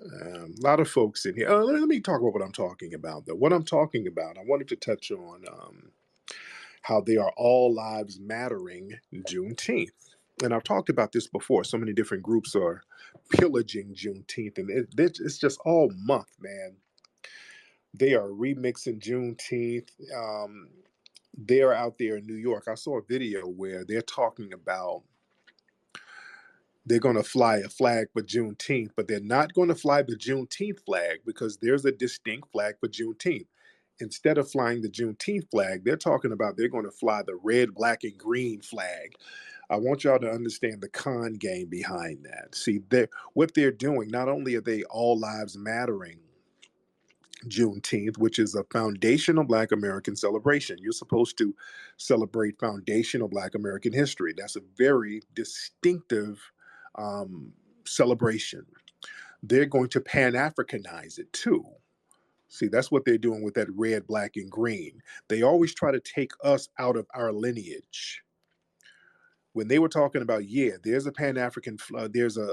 A lot of folks in here. Let me talk about what I'm talking about, though. What I'm talking about, I wanted to touch on how they are all lives mattering Juneteenth. And I've talked about this before. So many different groups are pillaging Juneteenth, and it's just all month, man. They are remixing Juneteenth. They are out there in New York. I saw a video where they're talking about they're going to fly a flag for Juneteenth, but they're not going to fly the Juneteenth flag because there's a distinct flag for Juneteenth. Instead of flying the Juneteenth flag, they're talking about they're going to fly the red, black, and green flag. I want y'all to understand the con game behind that. See, what they're doing, not only are they all lives mattering Juneteenth, which is a foundational Black American celebration. You're supposed to celebrate foundational Black American history. That's a very distinctive celebration. They're going to Pan-Africanize it too. See, that's what they're doing with that red, black, and green. They always try to take us out of our lineage. When they were talking about, yeah, there's a Pan-African, there's a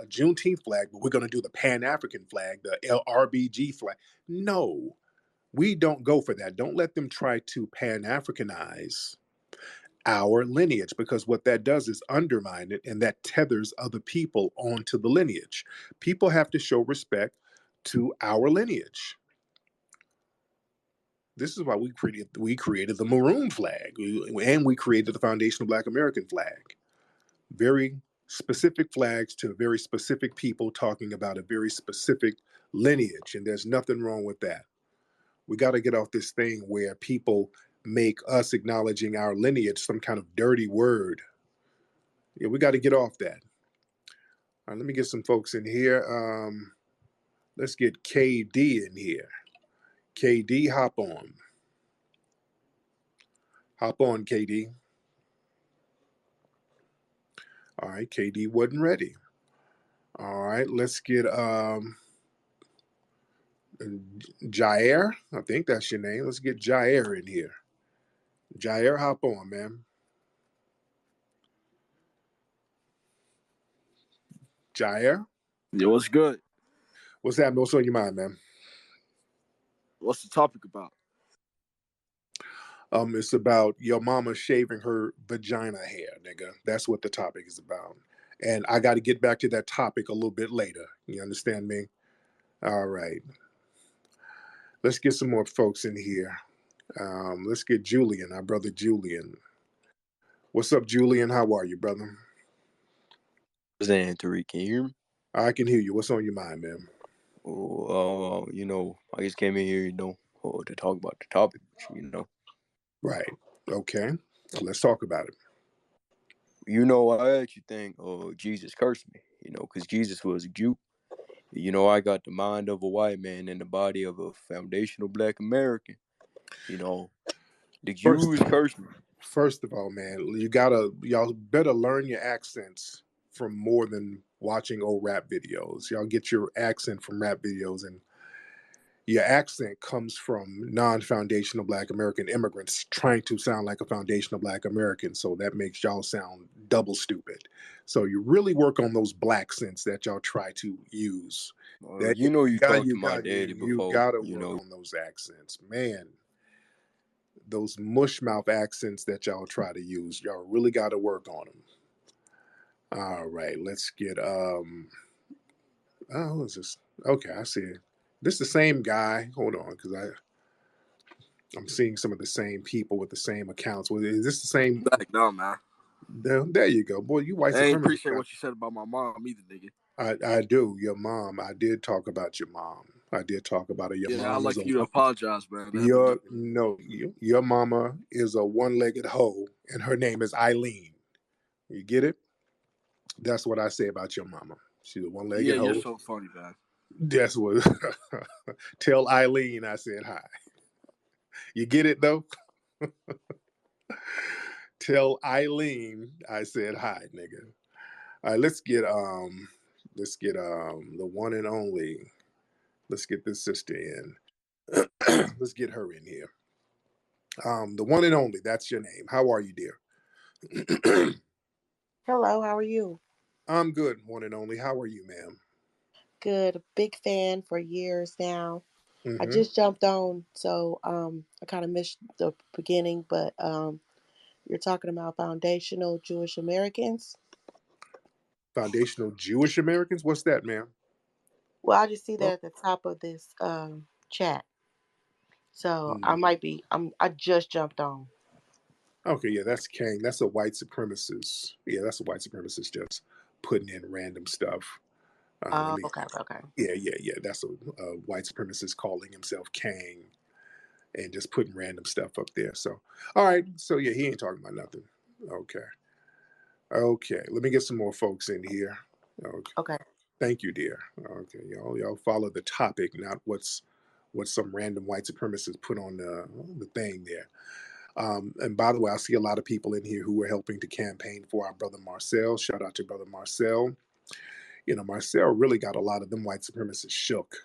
Juneteenth flag, but we're going to do the Pan-African flag, the LRBG flag. No, we don't go for that. Don't let them try to Pan-Africanize our lineage, because what that does is undermine it, and that tethers other people onto the lineage. People have to show respect to our lineage. This is why we created the Maroon flag, and we created the foundational Black American flag. Very specific flags to very specific people talking about a very specific lineage, and there's nothing wrong with that. We got to get off this thing where people make us acknowledging our lineage some kind of dirty word. Yeah, we got to get off that. All right, let me get some folks in here. Let's get KD in here. KD, hop on. Hop on, KD. All right, KD wasn't ready. All right, let's get Jair. I think that's your name. Let's get Jair in here. Jair, hop on, man. Jair? Yeah, what's good? What's happening? What's on your mind, man? What's the topic about? It's about your mama shaving her vagina hair, nigga. That's what the topic is about. And I got to get back to that topic a little bit later. You understand me? All right. Let's get some more folks in here. Let's get Julian, our brother Julian. What's up, Julian? How are you, brother? What's that, Tariq? Can you hear me? I can hear you. What's on your mind, man? I just came in here, to talk about the topic, Right. Okay. Let's talk about it. I actually think Jesus cursed me, because Jesus was a Jew. I got the mind of a white man and the body of a foundational Black American. The Jews cursed me. First of all, man, y'all better learn your accents from more than watching old rap videos. Y'all get your accent from rap videos, and your accent comes from non-foundational Black American immigrants trying to sound like a foundational Black American. So that makes y'all sound double stupid. So you really work on those Black accents that y'all try to use. You talked to my daddy before. You gotta work on those accents, man. Those mushmouth accents that y'all try to use, y'all really got to work on them. All right, let's get what's this? Okay, I see it. This is the same guy. Hold on, because I'm seeing some of the same people with the same accounts. Well, is this the same? No, man. There you go, boy. You white supremacist. I ain't appreciate what you said about my mom either, nigga. I do. Your mom. I did talk about your mom. I did talk about it. Your mom. I'd like you to apologize, man. Your mama is a one-legged hoe, and her name is Eileen. You get it? That's what I say about your mama. She's a one-legged hoe. Yeah, you're so funny, man. That's what. Tell Eileen I said hi. You get it though? Tell Eileen I said hi, nigga. All right, let's get the one and only. Let's get this sister in. Let's get her in here. The one and only, that's your name. How are you, dear? Hello, how are you? I'm good, one and only. How are you, ma'am? good. Big fan for years now. I Hmm. just jumped on, so I kind of missed the beginning, but you're talking about foundational Jewish Americans. Foundational Jewish Americans. What's that, ma'am? Well, I just see that Well, at the top of this chat, so I mm, might be. I just jumped on. okay, yeah, that's Kang. That's a white supremacist. Yeah, that's a white supremacist just putting in random stuff. Let me. Okay, okay. Yeah. That's a white supremacist calling himself Kang and just putting random stuff up there. So, all right. So yeah, he ain't talking about nothing. Okay. Okay. Let me get some more folks in here. Okay. Okay. Thank you, dear. Okay, y'all follow the topic, not what some random white supremacist put on the thing there. And by the way, I see a lot of people in here who were helping to campaign for our brother Marcel. Shout out to brother Marcel. Marcel really got a lot of them white supremacists shook,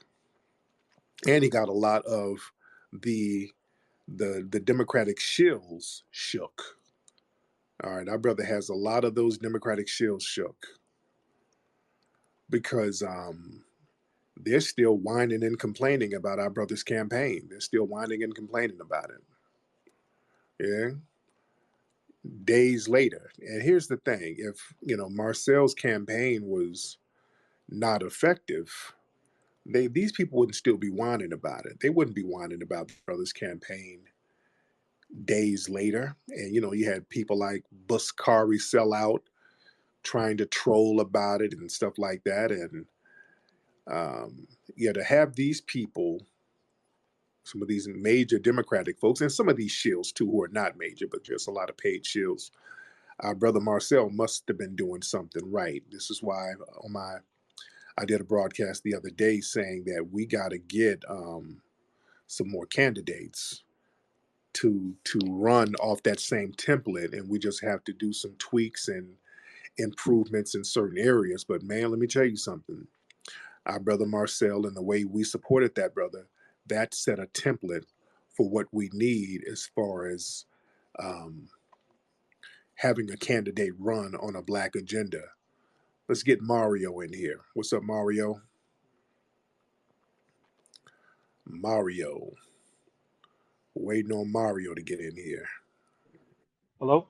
and he got a lot of the the Democratic shills shook. All right, our brother has a lot of those Democratic shills shook because they're still whining and complaining about our brother's campaign. They're still whining and complaining about it. Yeah, days later. And here's the thing: if Marcel's campaign was not effective, these people wouldn't still be whining about it. They wouldn't be whining about the brother's campaign days later. And you had people like Buskari sell out, trying to troll about it and stuff like that. And yeah, to have these people, some of these major Democratic folks, and some of these shills too, who are not major, but just a lot of paid shills. Our brother Marcel must have been doing something right. This is why I did a broadcast the other day saying that we got to get some more candidates to run off that same template, and we just have to do some tweaks and improvements in certain areas. But man, let me tell you something. Our brother Marcel and the way we supported that brother, that set a template for what we need as far as um, having a candidate run on a black agenda. Let's get Mario in here. What's up, Mario? Mario. Waiting on Mario to get in here. Hello.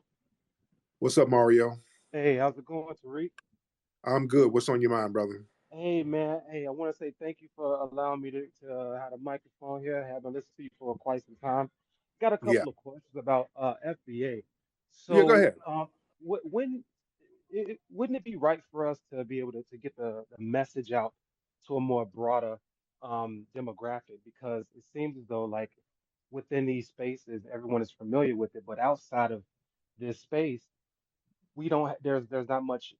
What's up, Mario? Hey, how's it going, Tariq? I'm good. What's on your mind, brother? Hey, man. Hey, I want to say thank you for allowing me to have a microphone here. I haven't listened to you for quite some time. Got a Yeah. couple of questions about FBA. Yeah, go So, ahead. when wouldn't it be right for us to be able to get the message out to a more broader demographic? Because it seems as though like within these spaces, everyone is familiar with it, but outside of this space, we don't there's not much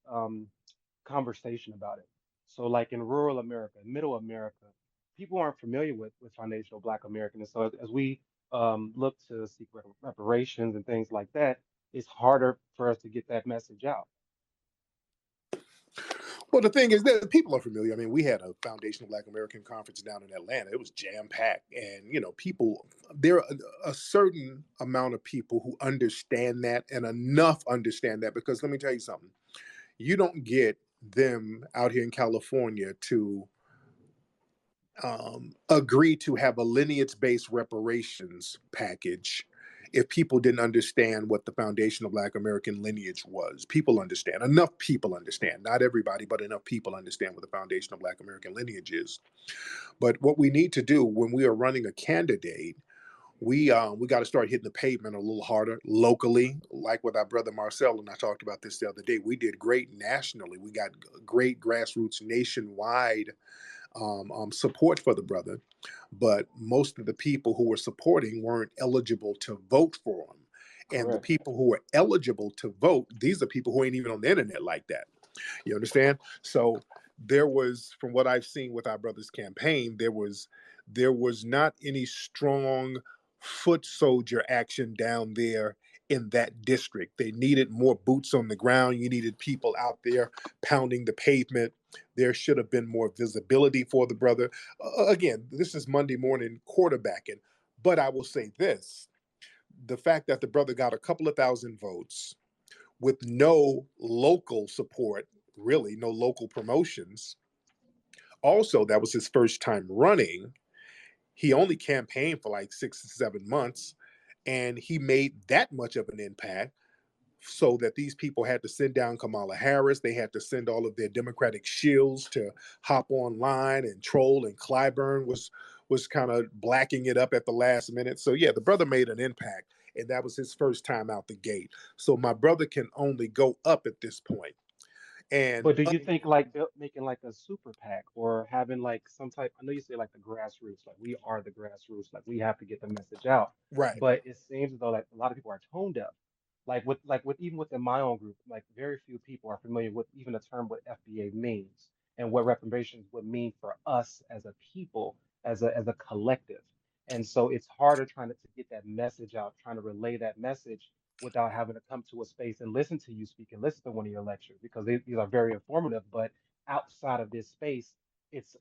conversation about it. So like in rural America, middle America, people aren't familiar with foundational Black American. And so as we look to seek reparations and things like that, it's harder for us to get that message out. Well, the thing is that people are familiar. I mean, we had a Foundational Black American conference down in Atlanta. It was jam packed, and people. There are a certain amount of people who understand that, and enough understand that because let me tell you something. You don't get them out here in California to agree to have a lineage-based reparations package if people didn't understand what the foundational Black American lineage was. People understand. Enough people understand. Not everybody, but enough people understand what the foundational Black American lineage is. But what we need to do when we are running a candidate, we got to start hitting the pavement a little harder locally, like with our brother Marcel. And I talked about this the other day. We did great nationally. We got great grassroots nationwide support for the brother, but most of the people who were supporting weren't eligible to vote for him. And the Correct. people who are eligible to vote, these are people who ain't even on the internet like that. You understand? So there was, from what I've seen with our brother's campaign, there was not any strong foot soldier action down there in that district. They needed more boots on the ground. You needed people out there pounding the pavement. There should have been more visibility for the brother. Again, this is Monday morning quarterbacking, but I will say this: the fact that the brother got a couple of thousand votes with no local support, really no local promotions, Also, that was his first time running. He only campaigned for like 6 to 7 months, and he made that much of an impact so that these people had to send down Kamala Harris. They had to send all of their Democratic shills to hop online and troll, and Clyburn was kind of blacking it up at the last minute. So yeah, the brother made an impact, and that was his first time out the gate. So my brother can only go up at this point. And But do you think like making like a super PAC or having like some type, I know you say like the grassroots, like we are the grassroots, like we have to get the message out. right, But it seems as though like a lot of people are tone deaf. Like with even within my own group, like very few people are familiar with even the term what FBA means and what reparations would mean for us as a people, as a collective. And so it's harder trying to get that message out, trying to relay that message without having to come to a space and listen to you speak and listen to one of your lectures because these are very informative. But outside of this space, it's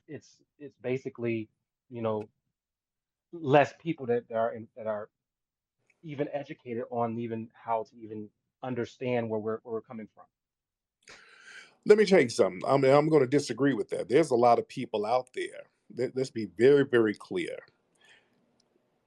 basically, you know, less people that are even educated on even how to even understand where we're coming from. let me tell you something. I mean, I'm going to disagree with that. There's a lot of people out there. Let's be very, very clear.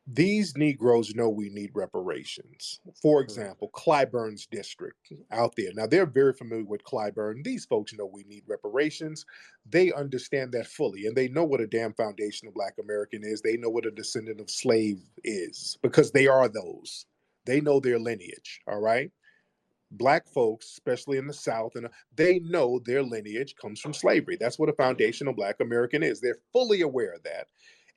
These Negroes know we need reparations. For Correct. example, Clyburn's district out there. Now, they're very familiar with Clyburn. These folks know we need reparations. They understand that fully, and they know what a damn foundational Black American is. They know what a descendant of slave is because they are those. They know their lineage, all right? Black folks, especially in the South, and they know their lineage comes from slavery. That's what a foundational Black American is. They're fully aware of that,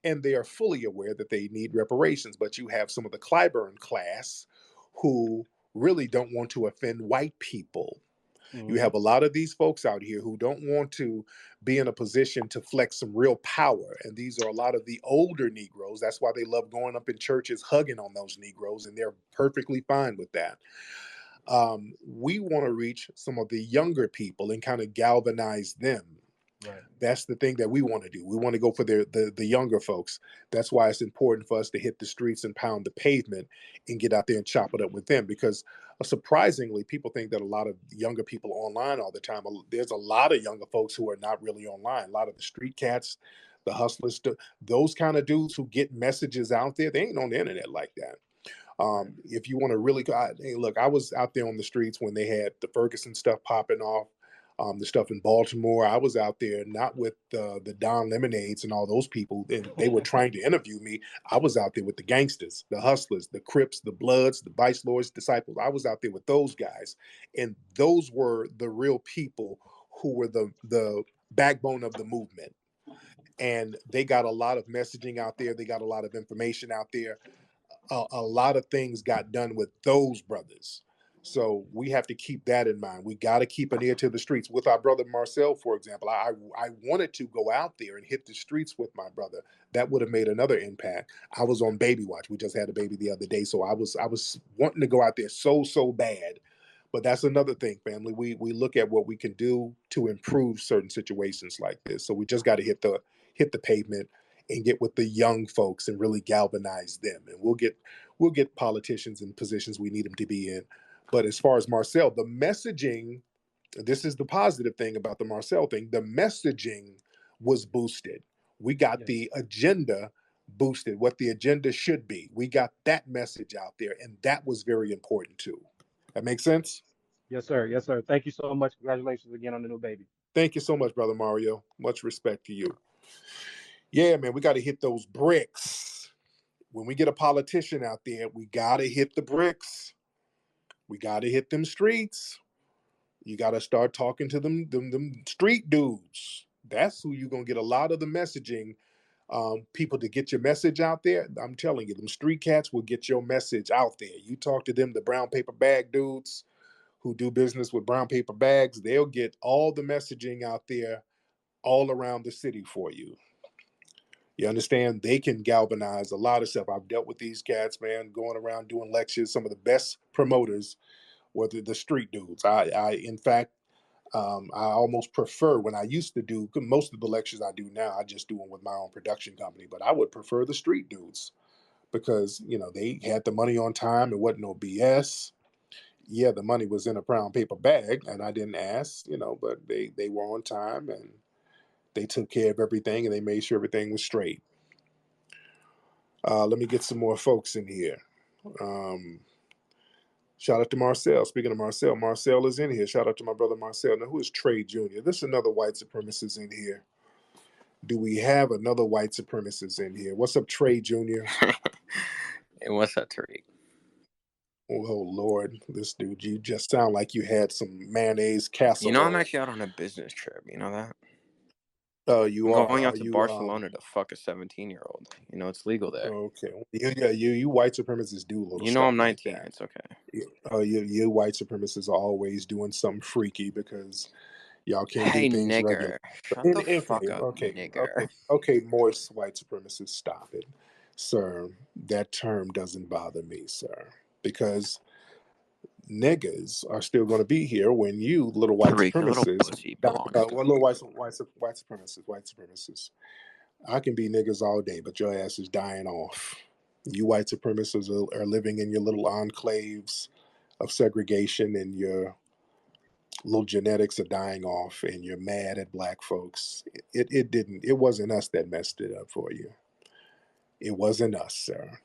and they are fully aware that they need reparations. But you have some of the Clyburn class who really don't want to offend white people. You Hmm. have a lot of these folks out here who don't want to be in a position to flex some real power. And these are a lot of the older Negroes. That's why they love going up in churches, hugging on those Negroes, and they're perfectly fine with that. We want to reach some of the younger people and kind of galvanize them. Right. That's the thing that we want to do. We want to go for the younger folks. That's why it's important for us to hit the streets and pound the pavement and get out there and chop it up with them. Because surprisingly, people think that a lot of younger people are online all the time. There's a lot of younger folks who are not really online. A lot of the street cats, the hustlers, those kind of dudes who get messages out there, they ain't on the internet like that. Right. If you want to really go, hey, look, I was out there on the streets when they had the Ferguson stuff popping off, the stuff in Baltimore. I was out there not with the Don Lemonades and all those people, and they were trying to interview me. I was out there with the gangsters, the hustlers, the Crips, the Bloods, the Vice Lords, disciples. I was out there with those guys, and those were the real people who were the backbone of the movement. And they got a lot of messaging out there. They got a lot of information out there. A lot of things got done with those brothers. So we have to keep that in mind. We got to keep an ear to the streets. With our brother Marcel, for example, I wanted to go out there and hit the streets with my brother. That would have made another impact. I was on baby watch. We just had a baby the other day, so I was wanting to go out there so bad. But that's another thing, family. We look at what we can do to improve certain situations like this. So we just got to hit the pavement and get with the young folks and really galvanize them. And we'll get politicians in positions we need them to be in. But as far as Marcel, the messaging, this is the positive thing about the Marcel thing. The messaging was boosted. We got Yes. the agenda boosted, what the agenda should be. We got that message out there, and that was very important too. That makes sense? Yes, sir. Yes, sir. Thank you so much. Congratulations again on the new baby. Thank you so much, Brother Mario. Much respect to you. Yeah, man, we got to hit those bricks. When we get a politician out there, we got to hit the bricks. We got to hit them streets. You got to start talking to them street dudes. That's who you're going to get a lot of the messaging, people to get your message out there. I'm telling you, them street cats will get your message out there. You talk to them, the brown paper bag dudes who do business with brown paper bags, they'll get all the messaging out there all around the city for you. You understand? They can galvanize a lot of stuff. I've dealt with these cats, man, going around doing lectures. Some of the best promoters were the street dudes. In fact, I almost prefer when I used to do most of the lectures I do now. I just do them with my own production company, but I would prefer the street dudes because they had the money on time. It wasn't no BS. Yeah, the money was in a brown paper bag, and I didn't ask, but they were on time, and They took care of everything and they made sure everything was straight. Let me get some more folks in here. Um, Shout out to Marcel. Speaking of Marcel, Marcel is in here. Shout out to my brother Marcel. Now, who is Trey Jr.? This is another white supremacist in here. Do we have another white supremacist in here? What's up, Trey Jr.? And what's up, Tariq? Oh, Lord. This dude, you just sound like you had some mayonnaise casserole. You know, I'm actually out on a business trip. You know that? Oh, you I'm are. going Are out to you, Barcelona to fuck a 17-year-old. You know, it's legal there. Okay. You white supremacists do little You know, stuff I'm like 19. that. It's okay. You white supremacists are always doing something freaky because y'all can't Hey, do things regular. nigger. Shut the fuck up, Okay, nigger. moist white supremacists, stop it. Sir, that term doesn't bother me, sir. Because niggas are still going to be here when you little white Tariq, your little supremacists, pussy belongs to little white supremacists. I can be niggas all day, but your ass is dying off. You white supremacists are living in your little enclaves of segregation, and your little genetics are dying off, and you're mad at black folks. It wasn't us that messed it up for you. It wasn't us, sir.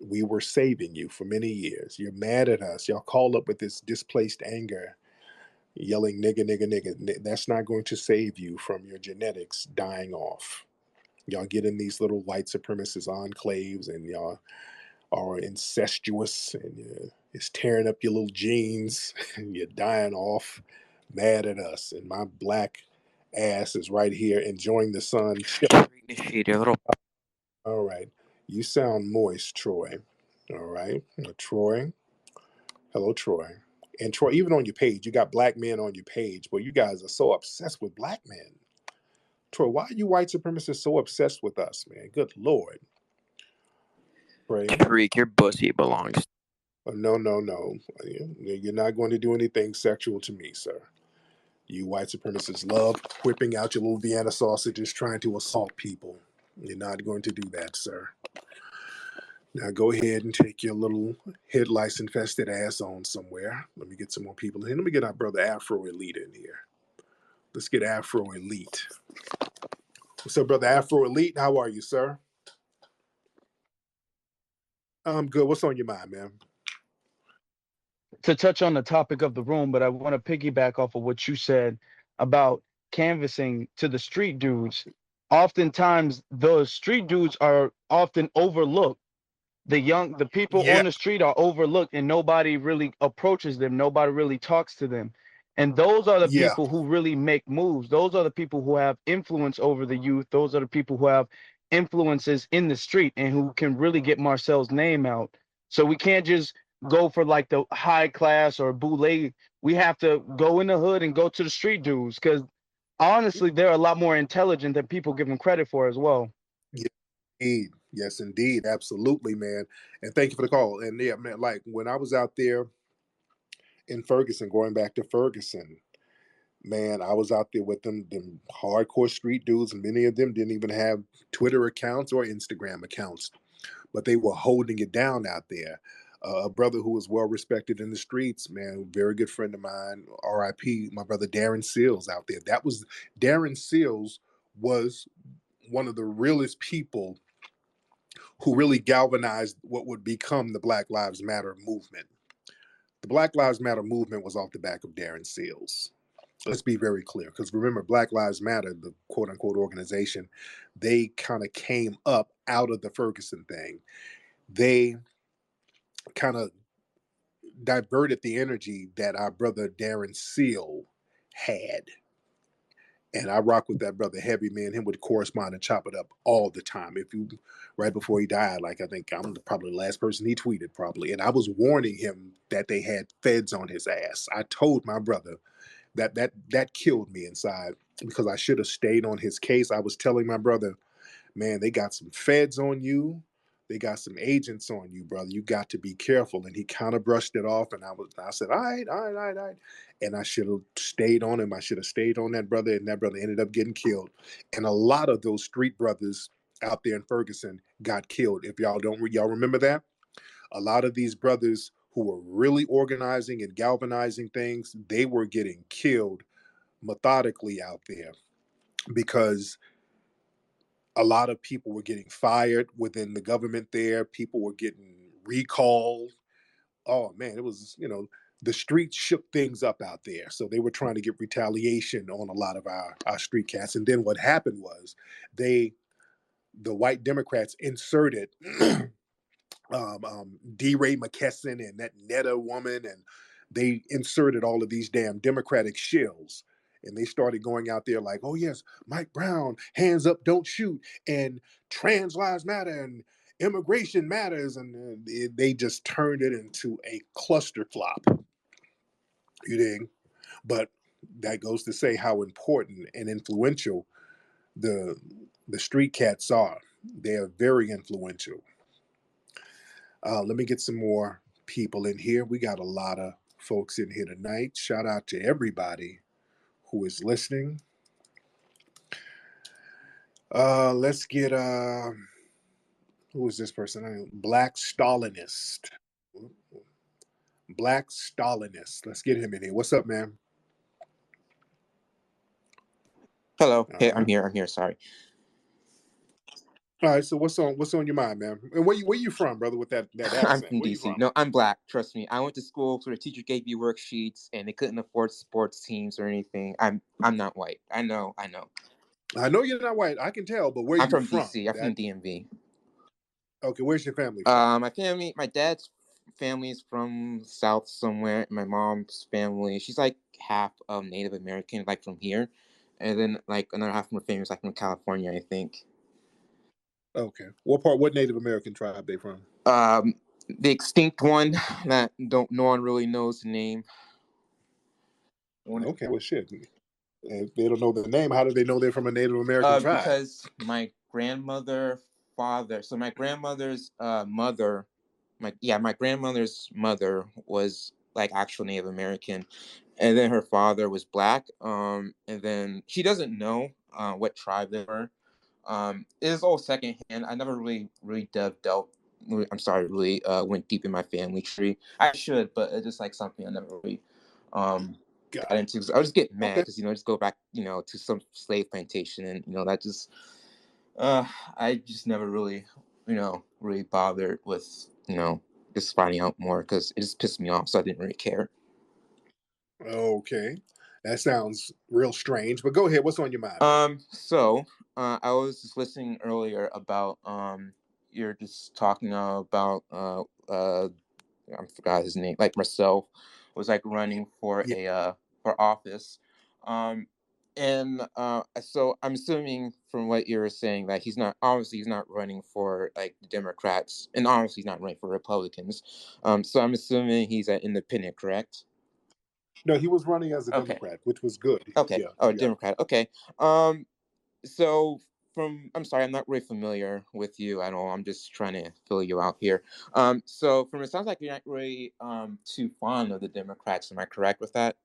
We were saving you for many years. You're mad at us. Y'all call up with this displaced anger, yelling nigga, nigga, nigga. That's not going to save you from your genetics dying off. Y'all get in these little white supremacist enclaves, and y'all are incestuous, and it's tearing up your little genes, and you're dying off, mad at us. And my black ass is right here enjoying the sun. Tariq, your little. All right. You sound moist, Troy. All right. Troy. Hello, Troy. And Troy, even on your page, you got black men on your page, but you guys are so obsessed with black men. Troy, why are you white supremacists so obsessed with us, man? Good Lord. Troy. Tariq, your pussy belongs. No. You're not going to do anything sexual to me, sir. You white supremacists love whipping out your little Vienna sausages trying to assault people. You're not going to do that, sir. Now go ahead and take your little head lice infested ass on somewhere. Let me get some more people in here. Let me get our brother Afro Elite in here. Let's get Afro Elite. What's up, brother Afro Elite? How are you, sir? I'm good. What's on your mind, man? To touch on the topic of the room, but I want to piggyback off of what you said about canvassing to the street dudes. Oftentimes, those street dudes are often overlooked. The people Yeah, on the street are overlooked, and nobody really approaches them. Nobody really talks to them. And those are the yeah. people who really make moves. Those are the people who have influence over the youth. Those are the people who have influences in the street and who can really get Marcel's name out. So we can't just go for like the high class or boule. We have to go in the hood and go to the street dudes because honestly, they're a lot more intelligent than people give them credit for as well. Yes, indeed. Yes, indeed. Absolutely, man. And thank you for the call. And yeah, man, like when I was out there in Ferguson, going back to Ferguson, man, I was out there with them hardcore street dudes, and many of them didn't even have Twitter accounts or Instagram accounts, but they were holding it down out there. A brother who was well respected in the streets, man, very good friend of mine, R.I.P. My brother Darren Seals out there. That was Darren Seals was one of the realest people who really galvanized what would become the Black Lives Matter movement. The Black Lives Matter movement was off the back of Darren Seals. Let's be very clear, because remember, Black Lives Matter, the quote unquote organization, they kind of came up out of the Ferguson thing. They kind of diverted the energy that our brother Darren Seal had. And I rock with that brother heavy, man. Him would correspond and chop it up all the time. If you, right before he died, like I think I'm probably the last person he tweeted, probably. And I was warning him that they had feds on his ass. I told my brother that killed me inside because I should have stayed on his case. I was telling my brother, man, they got some feds on you. They got some agents on you, brother. You got to be careful. And he kind of brushed it off. And I said, all right, all right, all right, all right. And I should have stayed on him. I should have stayed on that brother. And that brother ended up getting killed. And a lot of those street brothers out there in Ferguson got killed. If y'all remember that? A lot of these brothers who were really organizing and galvanizing things, they were getting killed methodically out there. because a lot of people were getting fired within the government there. People were getting recalled. Oh man, it was, the streets shook things up out there. So they were trying to get retaliation on a lot of our street cats. And then what happened was the white Democrats inserted D. Ray McKesson and that Netta woman, and they inserted all of these damn Democratic shills. And they started going out there like, oh, yes, Mike Brown, hands up, don't shoot, and trans lives matter, and immigration matters. And they just turned it into a cluster flop. You dig? But that goes to say how important and influential the street cats are. They are very influential. Let me get some more people in here. We got a lot of folks in here tonight. Shout out to everybody who is listening. Let's get who is this person? Black Stalinist. Black Stalinist. Let's get him in here. What's up, man? Hello. All Hey, right. I'm here. Sorry. All right. So what's on your mind, man? And where you from, brother? With that I'm accent, from where you DC. from? No, I'm black. Trust me. I went to school, so the teacher gave you worksheets, and they couldn't afford sports teams or anything. I'm not white. I know. I know you're not white. I can tell, but where I'm you from from? DC. I'm from DMV. Okay. Where's your family from? My dad's family is from South somewhere. My mom's family, she's like half Native American, like from here, and then like another half of my family is like from California, I think. Okay. What Native American tribe they from? The extinct one that no one really knows the name. Okay, well, shit. If they don't know the name, how do they know they're from a Native American tribe? Because my grandmother's mother, my grandmother's mother was like actual Native American, and then her father was black. And then she doesn't know what tribe they were. It is all secondhand. I never really dealt. I'm sorry, really went deep in my family tree. I should, but it's just like something I never really got into. So I was just getting mad Okay. because just go back to some slave plantation, and that just I just never really really bothered with just finding out more because it just pissed me off. So I didn't really care. Okay. That sounds real strange, but go ahead. What's on your mind, man? So I was just listening earlier about you're just talking about I forgot his name. Like myself was like running for Yeah. for office, and so I'm assuming from what you were saying that he's not running for like the Democrats, and obviously he's not running for Republicans. So I'm assuming he's an independent, correct? No, he was running as a Okay. Democrat, which was good. Okay. Yeah. Oh, Yeah. Democrat. Okay. So I'm sorry, I'm not really familiar with you at all. I'm just trying to fill you out here. So from it sounds like you're not really too fond of the Democrats. Am I correct with that?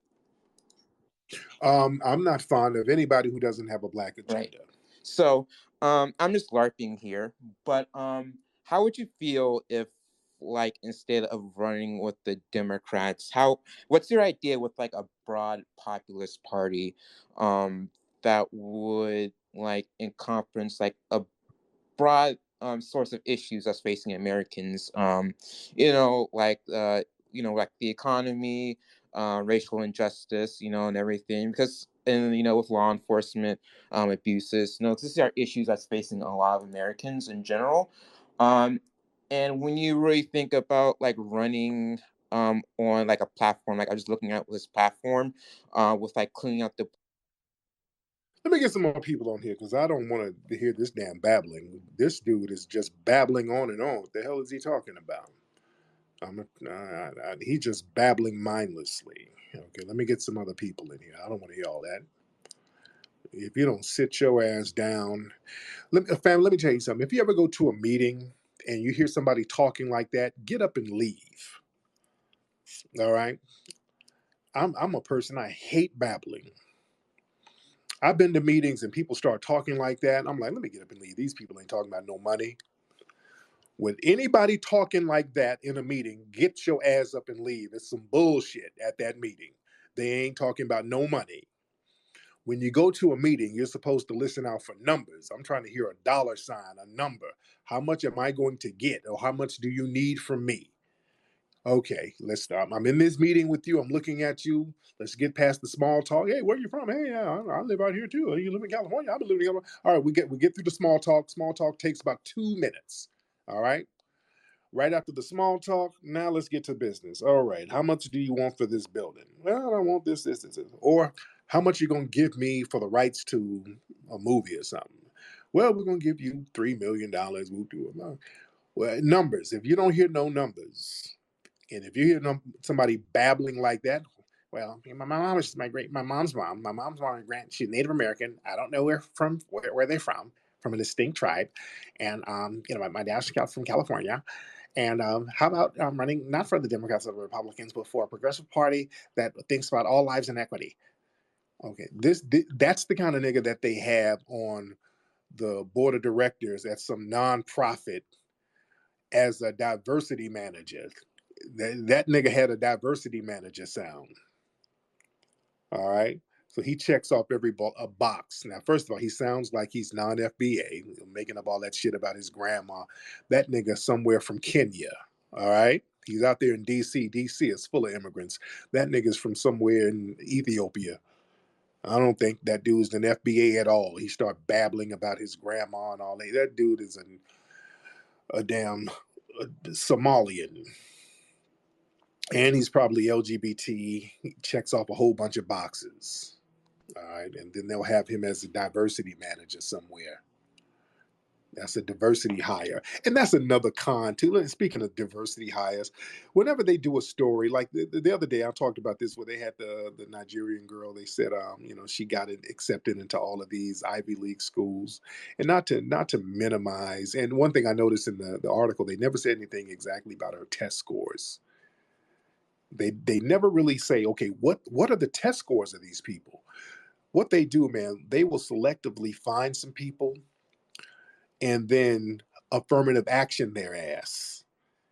I'm not fond of anybody who doesn't have a black Right. agenda. So I'm just LARPing here, but how would you feel if like instead of running with the Democrats, what's your idea with like a broad populist party that would like encompass like a broad sorts of issues that's facing Americans. Like the economy, racial injustice, and everything. Because and with law enforcement abuses, these are issues that's facing a lot of Americans in general. And when you really think about like running on like a platform, like I was looking at this platform with like cleaning up the. Let me get some more people on here because I don't want to hear this damn babbling. This dude is just babbling on and on. What the hell is he talking about? He's just babbling mindlessly. Okay, let me get some other people in here. I don't want to hear all that. If you don't sit your ass down, fam, let me tell you something. If you ever go to a meeting and you hear somebody talking like that, get up and leave. All right. I'm a person, I hate babbling. I've been to meetings and people start talking like that. I'm like, let me get up and leave. These people ain't talking about no money. When anybody talking like that in a meeting, get your ass up and leave. It's some bullshit at that meeting. They ain't talking about no money. When you go to a meeting, you're supposed to listen out for numbers. I'm trying to hear a dollar sign, a number. How much am I going to get? Or how much do you need from me? Okay, let's stop. I'm in this meeting with you. I'm looking at you. Let's get past the small talk. Hey, where are you from? Hey, I live out here too. You live in California? I've been living in California. All right, we get through the small talk. Small talk takes about 2 minutes. All right. Right after the small talk, now let's get to business. All right, how much do you want for this building? Well, I want this. Or how much you gonna give me for the rights to a movie or something? Well, we're gonna give you $3 million. We'll do it. Well, numbers. If you don't hear no numbers, and if you hear somebody babbling like that, well, my mom is my mom's mom. My mom's mom, she's Native American. I don't know where they're from a distinct tribe, and my dad's from California. And how about running not for the Democrats or the Republicans, but for a progressive party that thinks about all lives and equity? Okay, that's the kind of nigga that they have on the board of directors at some nonprofit as a diversity manager. That nigga had a diversity manager sound. All right. So he checks off every a box. Now, first of all, he sounds like he's non-FBA, making up all that shit about his grandma. That nigga somewhere from Kenya. All right. He's out there in DC. DC is full of immigrants. That nigga's from somewhere in Ethiopia. I don't think that dude's an FBA at all. He start babbling about his grandma and all that. That dude is a damn Somalian. And he's probably LGBT. He checks off a whole bunch of boxes. All right. And then they'll have him as a diversity manager somewhere. That's a diversity hire. And that's another con, too. Speaking of diversity hires, whenever they do a story, like the other day, I talked about this where they had the Nigerian girl. They said, she got accepted into all of these Ivy League schools. And not to minimize. And one thing I noticed in the article, they never said anything exactly about her test scores. They never really say, okay, what are the test scores of these people? What they do, man, they will selectively find some people and then affirmative action their ass.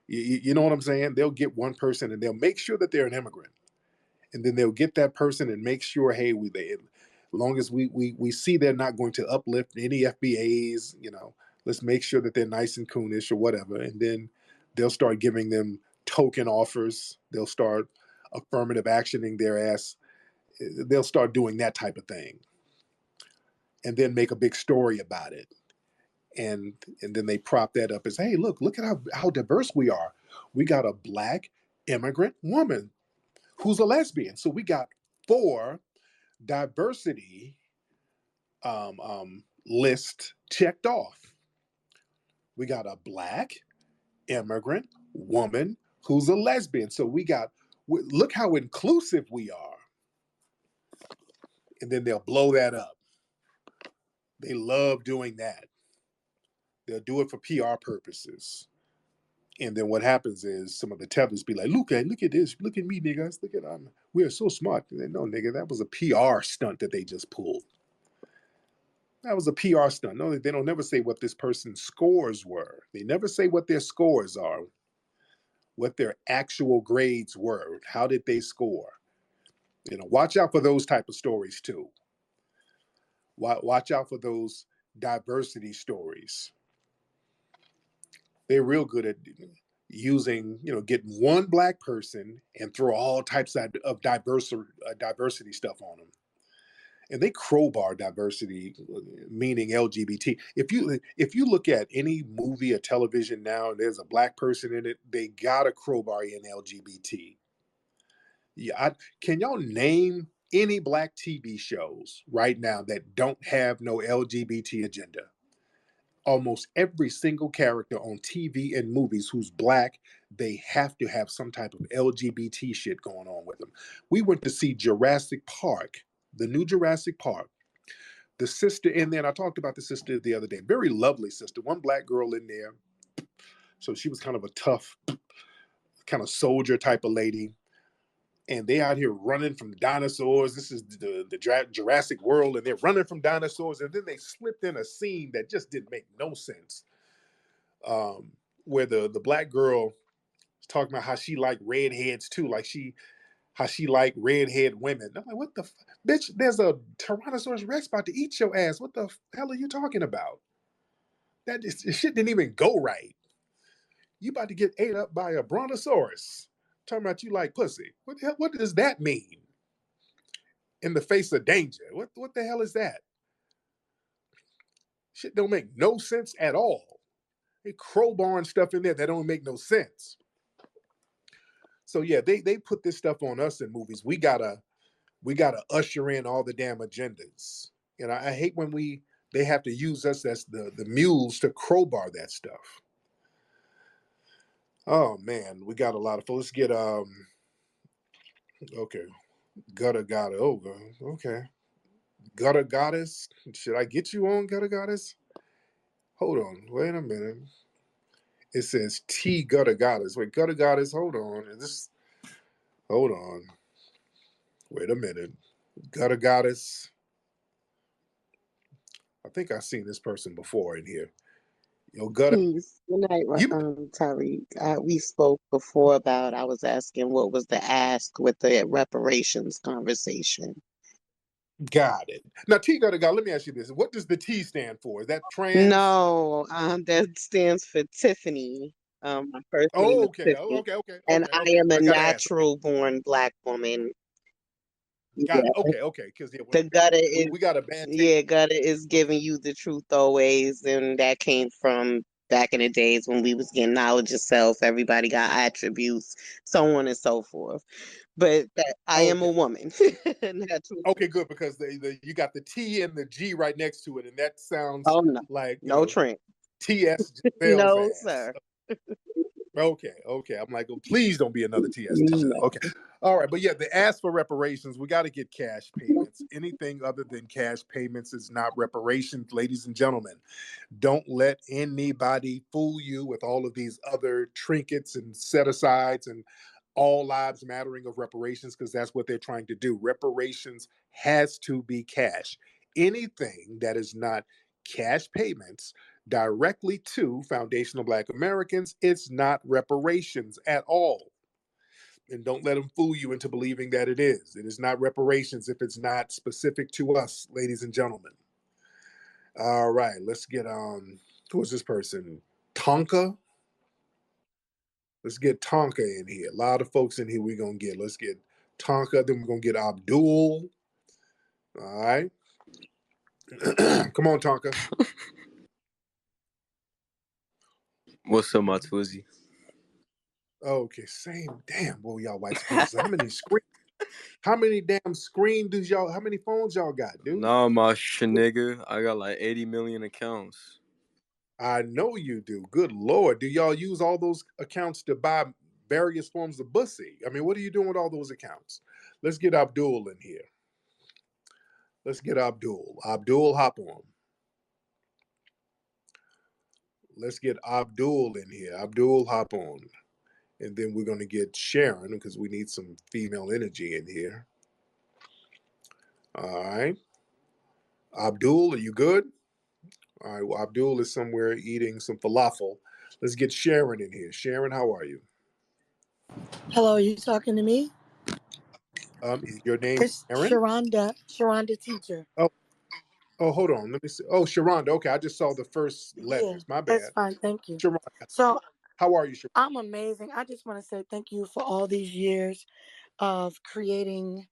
You know what I'm saying? They'll get one person and they'll make sure that they're an immigrant, and then they'll get that person and make sure, hey, as long as we see they're not going to uplift any FBAs, let's make sure that they're nice and coonish or whatever, and then they'll start giving them token offers. They'll start affirmative actioning their ass. They'll start doing that type of thing, and then make a big story about it. And then they prop that up as, hey, look at how diverse we are. We got a black immigrant woman who's a lesbian. So we got 4 diversity list checked off. We got a black immigrant woman who's a lesbian. So look how inclusive we are. And then they'll blow that up. They love doing that. They'll do it for PR purposes. And then what happens is some of the tellers be like, look at this, look at me, niggas, we are so smart. And they, no, nigga, that was a PR stunt that they just pulled. That was a PR stunt. No, they don't never say what this person's scores were. They never say what their scores are, what their actual grades were. How did they score? Watch out for those type of stories too. Watch out for those diversity stories. They're real good at using, getting one black person and throw all types of diversity stuff on them. And they crowbar diversity, meaning LGBT. If you look at any movie or television now, and there's a black person in it, they got a crowbar in LGBT. Yeah, can y'all name any black TV shows right now that don't have no LGBT agenda? Almost every single character on TV and movies who's black, they have to have some type of LGBT shit going on with them. We went to see Jurassic Park, the new Jurassic Park. The sister in there, and I talked about the sister the other day, very lovely sister, one black girl in there. So she was kind of a tough, kind of soldier type of lady. And they out here running from dinosaurs. This is the Jurassic World, and they're running from dinosaurs. And then they slipped in a scene that just didn't make no sense. Where the black girl was talking about how she liked redheads too. Like she how she like redhead women. I'm like, what the bitch? There's a Tyrannosaurus Rex about to eat your ass. What the hell are you talking about? This shit didn't even go right. You about to get ate up by a brontosaurus. Talking about you like pussy. What the hell? What does that mean? In the face of danger. What the hell is that? Shit don't make no sense at all. They crowbarring stuff in there that don't make no sense. So yeah, they put this stuff on us in movies. We gotta usher in all the damn agendas. And I hate when they have to use us as the mules to crowbar that stuff. Oh man, we got a lot of. Let's get okay, gutter gotta. Oh okay, gutter goddess. Should I get you on gutter goddess? Hold on, wait a minute. It says T gutter goddess. Wait, gutter goddess. Hold on. Hold on. Wait a minute. Gutter goddess. I think I've seen this person before in here. Yo, gutter. Peace. Good night, You Tariq. We spoke before about, I was asking what was the ask with the reparations conversation. got it. Now, T gutter god. Let me ask you this: what does the T stand for? Is that trans? No, that stands for Tiffany. My first name Oh, is okay. Oh, Tiffany, okay. Okay. and Okay. I Okay. am a I gotta ask. Okay. natural born black woman. Got it. Yeah, Okay. Okay. Because yeah, the gutter we is, got a bad taste. yeah, gutter is giving you the truth always, and that came from back in the days when we was getting knowledge of self. Everybody got attributes, so on and so forth. But that I Oh, am a okay. woman. Natural. Okay. Good because you got the T and the G right next to it, and that sounds Oh no, like no trend. TS Giselle No, ass. sir. Okay, okay. I'm like, oh, please don't be another TS Giselle. No. Okay, all right. But yeah, the ask for reparations, we got to get cash payments. Anything other than cash payments is not reparations, ladies and gentlemen. Don't let anybody fool you with all of these other trinkets and set asides and all lives mattering of reparations because that's what they're trying to do. Reparations has to be cash. Anything that is not cash payments directly to foundational Black Americans, it's not reparations at all. And don't let them fool you into believing that it is. It is not reparations if it's not specific to us, ladies and gentlemen. All right, let's get who is this person? Tonka. Let's get Tonka in here. A lot of folks in here we're gonna get. Let's get Tonka, then we're gonna get Abdul. All right. Come on, Tonka. What's up, my twizzy? Okay, same. Damn, boy, y'all white supremacists. How many damn screen does y'all? How many phones y'all got, dude? Nah, my nigga, I got like 80 million accounts. I know you do. Good lord, do y'all use all those accounts to buy various forms of bussy? I mean, what are you doing with all those accounts? Let's get Abdul in here. Let's get Abdul. Abdul, hop on. Let's get Abdul in here. Abdul, hop on. And then we're going to get Sharon because we need some female energy in here. All right. Abdul, are you good? All right. Well, Abdul is somewhere eating some falafel. Let's get Sharon in here. Sharon, how are you? Hello, are you talking to me? Is your name It's Sharon? Sharonda teacher. Oh, oh, hold on. Let me see. Oh, Sharonda. Okay, I just saw the first Yeah, letters. My that's bad. fine. Thank you. Sharonda, So how are you, Sharonda? I'm amazing. I just want to say thank you for all these years of creating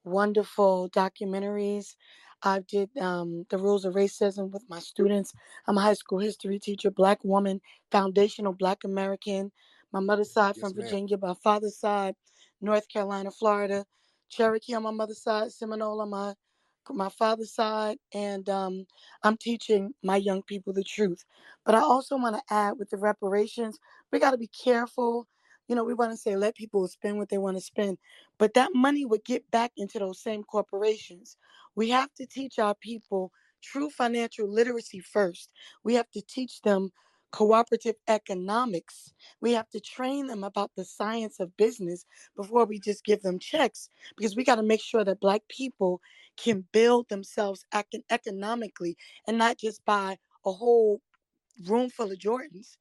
wonderful documentaries. I did the rules of racism with my students. I'm a high school history teacher, black woman, foundational black American. My mother's side from Yes, ma'am. Virginia, my father's side, North Carolina, Florida, Cherokee on my mother's side, Seminole on my father's side, and I'm teaching my young people the truth. But I also want to add with the reparations, we got to be careful. We want to say let people spend what they want to spend, but that money would get back into those same corporations. We have to teach our people true financial literacy first. We have to teach them cooperative economics. We have to train them about the science of business before we just give them checks, because we got to make sure that Black people can build themselves economically and not just buy a whole room full of Jordans.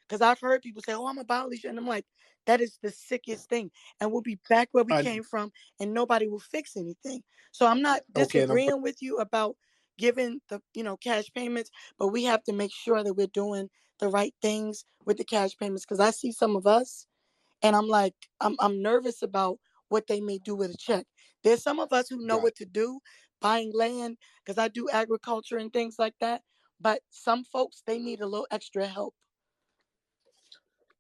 Because I've heard people say, "Oh, I'm abolish," and I'm like, that is the sickest thing. And we'll be back where we I, came from, and nobody will fix anything. So I'm not okay, and I'm disagreeing with you about giving the cash payments, but we have to make sure that we're doing the right things with the cash payments. Because I see some of us, and I'm like, I'm nervous about what they may do with a check. There's some of us who know got what to do, buying land, because I do agriculture and things like that. But some folks, they need a little extra help.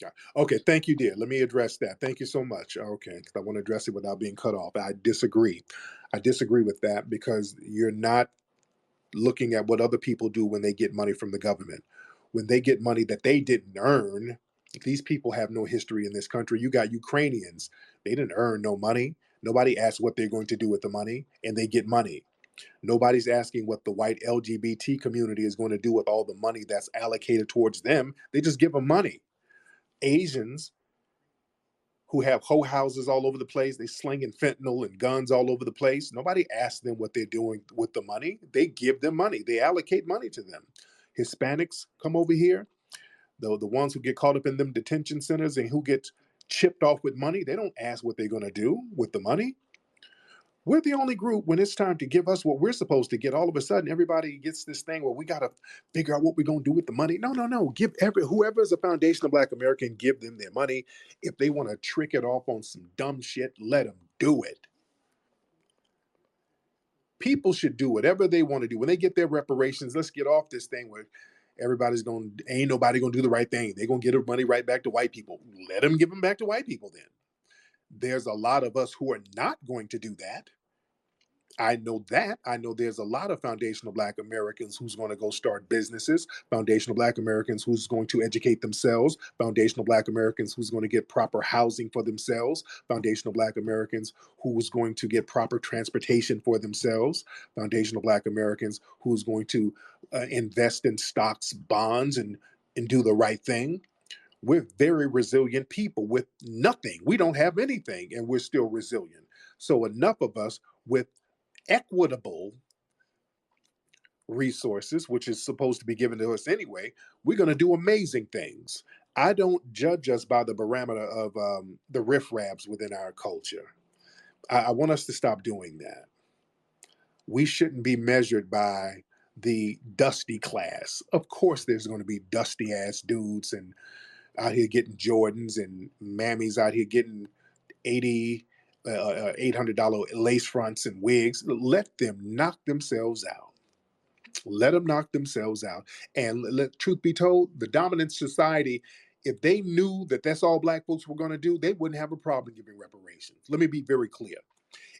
Yeah. Okay, thank you, dear. Let me address that. Thank you so much. Okay, because I want to address it without being cut off. I disagree. I disagree with that because you're not looking at what other people do when they get money from the government. When they get money that they didn't earn, these people have no history in this country. You got Ukrainians. They didn't earn no money. Nobody asks what they're going to do with the money, and they get money. Nobody's asking what the white LGBT community is going to do with all the money that's allocated towards them. They just give them money. Asians who have hoe houses all over the place. They slinging fentanyl and guns all over the place. Nobody asks them what they're doing with the money. They give them money. They allocate money to them. Hispanics come over here. The ones who get caught up in them detention centers and who get chipped off with money, they don't ask what they're going to do with the money. We're the only group when it's time to give us what we're supposed to get. All of a sudden, everybody gets this thing where we got to figure out what we're going to do with the money. No, no, no. Give whoever is a foundational Black American, give them their money. If they want to trick it off on some dumb shit, let them do it. People should do whatever they want to do when they get their reparations. Let's get off this thing where ain't nobody going to do the right thing. They're going to get their money right back to white people. Let them give them back to white people. Then there's a lot of us who are not going to do that. I know that. I know there's a lot of foundational Black Americans who's going to go start businesses, foundational Black Americans who's going to educate themselves, foundational Black Americans who's going to get proper housing for themselves, foundational Black Americans who's going to get proper transportation for themselves, foundational Black Americans who's going to invest in stocks, bonds, and do the right thing. We're very resilient people with nothing. We don't have anything, and we're still resilient. So enough of us with equitable resources, which is supposed to be given to us anyway, we're going to do amazing things. I don't judge us by the barometer of the riffraffs within our culture. I want us to stop doing that. We shouldn't be measured by the dusty class. Of course, there's going to be dusty ass dudes and out here getting Jordans and mammies out here getting 80 $800 lace fronts and wigs. Let them knock themselves out. Let them knock themselves out. And truth be told, the dominant society, if they knew that that's all Black folks were going to do, they wouldn't have a problem giving reparations. Let me be very clear.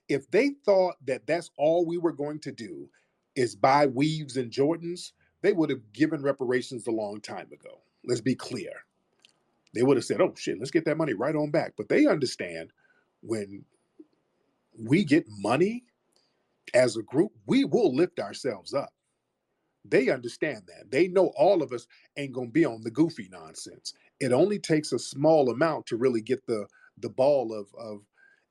If they thought that that's all we were going to do is buy weaves and Jordans, they would have given reparations a long time ago. Let's be clear. They would have said, oh shit, let's get that money right on back. But they understand when we get money as a group, we will lift ourselves up. They understand that. They know all of us ain't gonna be on the goofy nonsense. It only takes a small amount to really get the ball of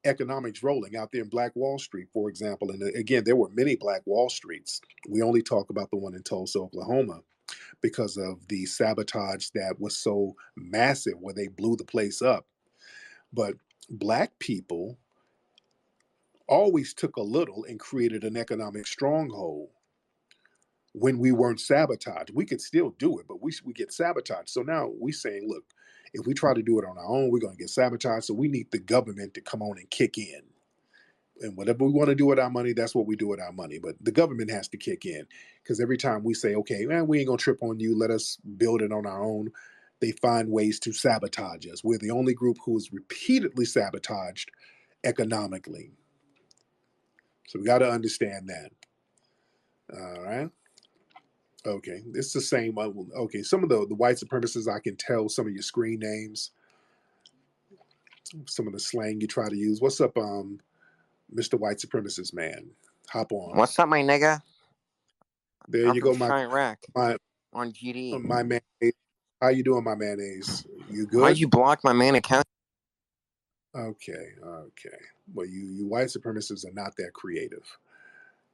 economics rolling out there in Black Wall Street, for example. And again, there were many Black Wall Streets. We only talk about the one in Tulsa, Oklahoma, because of the sabotage that was so massive where they blew the place up. But Black people always took a little and created an economic stronghold when we weren't sabotaged. We could still do it, but we get sabotaged. So now we saying, look, if we try to do it on our own, we're going to get sabotaged. So we need the government to come on and kick in. And whatever we want to do with our money, that's what we do with our money. But the government has to kick in because every time we say, okay, man, we ain't going to trip on you, let us build it on our own, they find ways to sabotage us. We're the only group who is repeatedly sabotaged economically. So we got to understand that. All right. Okay, it's the same. Okay, some of the white supremacists, I can tell some of your screen names, some of the slang you try to use. What's up, Mr. White Supremacist man? Hop on. What's up, my nigga? There I'm you from go, Chirac my on GD. my mayonnaise. How you doing, my mayonnaise? You Why'd good? you block my main account? Okay, okay. Well, you white supremacists are not that creative.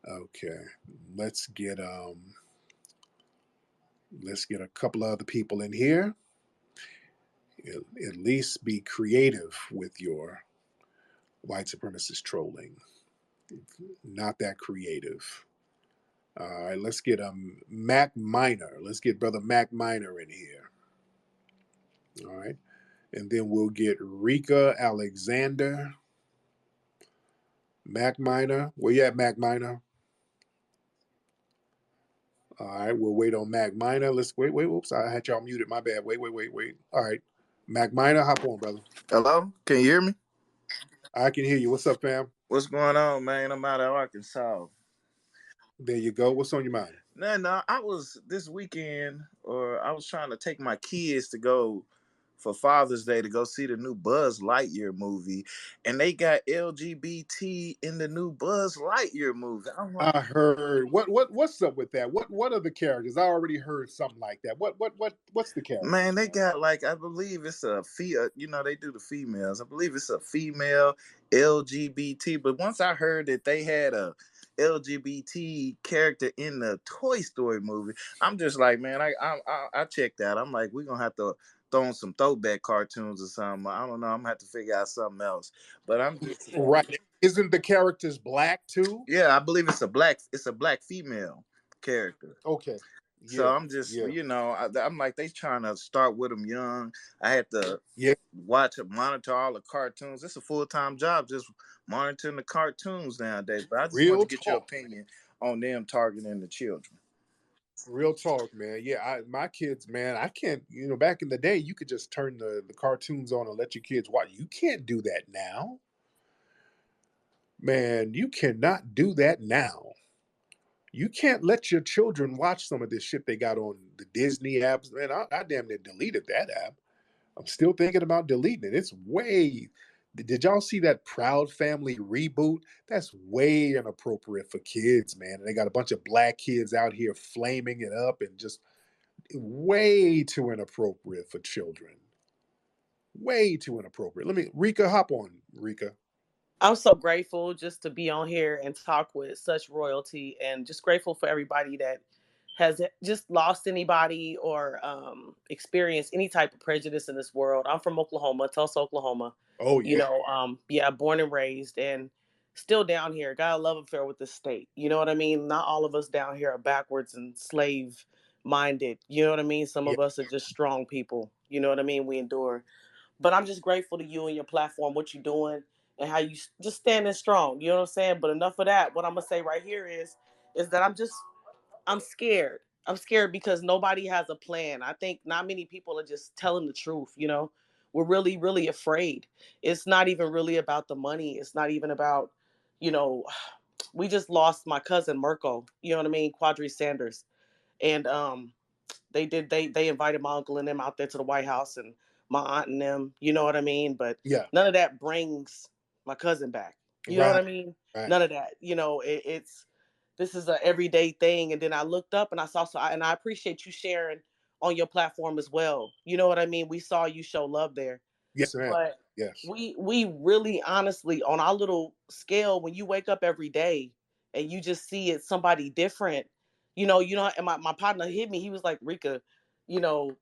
Okay, let's get a couple of other people in here. At least be creative with your white supremacist trolling. Not that creative. All right, let's get Mac Minor. Let's get brother Mac Minor in here. All right, and then we'll get Rika Alexander. Mac Minor, where you at, Mac Minor? All right, we'll wait on Mac Minor. Let's wait. Whoops, I had y'all muted. My bad. Wait. All right, Mac Minor, hop on, brother. Hello? Can you hear me? I can hear you. What's up, fam? What's going on, man? I'm out of Arkansas. There you go. What's on your mind? No, I was this weekend, or I was trying to take my kids to go for Father's Day to go see the new Buzz Lightyear movie, and they got LGBT in the new Buzz Lightyear movie. I'm like, I heard what's up with that? What are the characters? I already heard something like that. What's the man, characters, they man? got like I believe it's a they do the females. I believe it's a female LGBT. But once I heard that they had a LGBT character in the Toy Story movie, I'm just like, man, I checked out. I'm like, we're gonna have to throw in some throwback cartoons or something. I don't know. I'm gonna have to figure out something else. But I'm just Right. Isn't the characters black too? yeah, I believe it's a black female character. Okay. So Yeah. I'm just, Yeah. I'm like, they trying to start with them young. I had to Yeah. monitor all the cartoons. It's a full-time job just monitoring the cartoons nowadays. But I just wanted Real to get your talk. opinion on them targeting the children. Real talk, man. Yeah, my kids, man, I can't, back in the day, you could just turn the cartoons on and let your kids watch. You can't do that now. Man, you cannot do that now. You can't let your children watch some of this shit they got on the Disney apps. Man, I damn near deleted that app. I'm still thinking about deleting it. It's way. Did y'all see that Proud Family reboot? That's way inappropriate for kids, man. And they got a bunch of black kids out here flaming it up and just way too inappropriate for children. Way too inappropriate. Rika, hop on, Rika. I'm so grateful just to be on here and talk with such royalty, and just grateful for everybody that has just lost anybody or experienced any type of prejudice in this world. I'm from Oklahoma, Tulsa, Oklahoma. Oh, You yeah. know, yeah, born and raised, and still down here. Got a love affair with the state. You know what I mean? Not all of us down here are backwards and slave minded. You know what I mean? Some Yeah. of us are just strong people. You know what I mean? We endure. But I'm just grateful to you and your platform, what you're doing, and how you just standing strong. You know what I'm saying? But enough of that. What I'm gonna say right here is that I'm scared. I'm scared because nobody has a plan. I think not many people are just telling the truth. You know, we're really, really afraid. It's not even really about the money. It's not even about, you know, we just lost my cousin Mirko. You know what I mean? Quadri Sanders, and they invited my uncle and them out there to the White House, and my aunt and them, you know what I mean? But Yeah. none of that brings my cousin back. You know what Right. I mean? Right. None of that. You know, it's this is a everyday thing. And then I looked up and I saw, and I appreciate you sharing on your platform as well. You know what I mean? We saw you show love there. Yes, ma'am. But Yes. we really honestly, on our little scale, when you wake up every day and you just see it somebody different, and my partner hit me. He was like, Rika,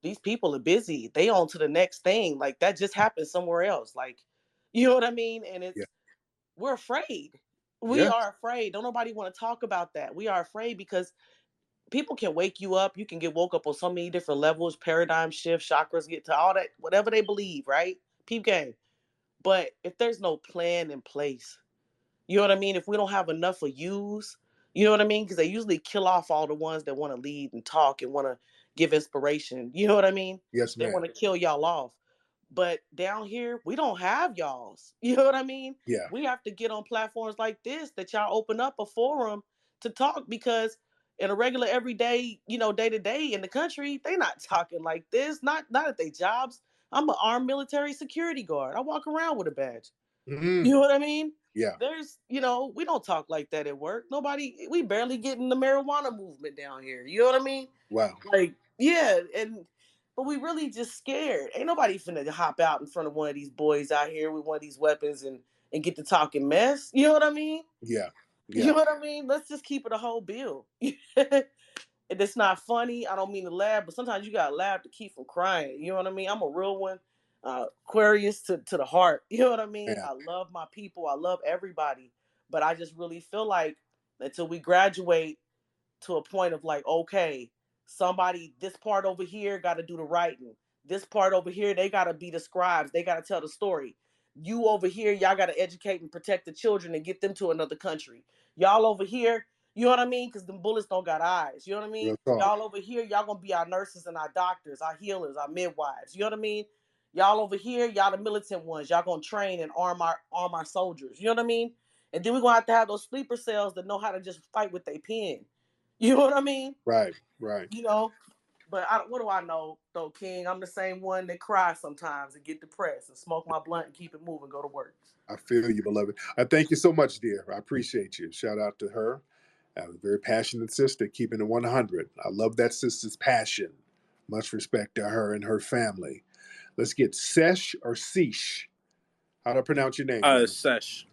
these people are busy. They on to the next thing. Like that just happened somewhere else. Like, you know what I mean? And Yeah. we're afraid. We Yeah. are afraid. Don't nobody want to talk about that. We are afraid because people can wake you up. You can get woke up on so many different levels, paradigm shift, chakras, get to all that, whatever they believe, right? Peep game. But if there's no plan in place, you know what I mean? If we don't have enough of yous, you know what I mean? Because they usually kill off all the ones that want to lead and talk and want to give inspiration. You know what I mean? Yes, They ma'am. want to kill y'all off. But down here, we don't have y'all's. You know what I mean? Yeah. We have to get on platforms like this that y'all open up a forum to talk, because in a regular everyday, day to day in the country, they not talking like this. Not at their jobs. I'm an armed military security guard. I walk around with a badge. You Hmm. know what I mean? Yeah. We don't talk like that at work. Nobody, we barely getting the marijuana movement down here. You know what I mean? Wow. Like, yeah, but we really just scared. Ain't nobody finna hop out in front of one of these boys out here with one of these weapons and get to talking mess. You know what I mean? Yeah. You Yeah. know what I mean? Let's just keep it a whole bill. It's not funny. I don't mean to laugh, but sometimes you gotta laugh to keep from crying. You know what I mean? I'm a real one. Aquarius to the heart. You know what I mean? Yeah. I love my people. I love everybody. But I just really feel like until we graduate to a point of like, okay, somebody, this part over here got to do the writing. This part over here, they got to be the scribes. They got to tell the story. You over here, y'all got to educate and protect the children and get them to another country. Y'all over here, you know what I mean? Because them bullets don't got eyes. You know what I mean? Real talk. Y'all over here, y'all going to be our nurses and our doctors, our healers, our midwives. You know what I mean? Y'all over here, y'all the militant ones. Y'all going to train and arm our soldiers. You know what I mean? And then we're going to have those sleeper cells that know how to just fight with their pen. You know what I mean? Right. Right. You know, but what do I know though, King? I'm the same one that cries sometimes and get depressed and smoke my blunt and keep it moving, go to work. I feel you, beloved. I thank you so much, dear. I appreciate you. Shout out to her. A very passionate sister, keeping it 100. I love that sister's passion. Much respect to her and her family. Let's get Sesh or Sesh. How to pronounce your name, brother? Sesh.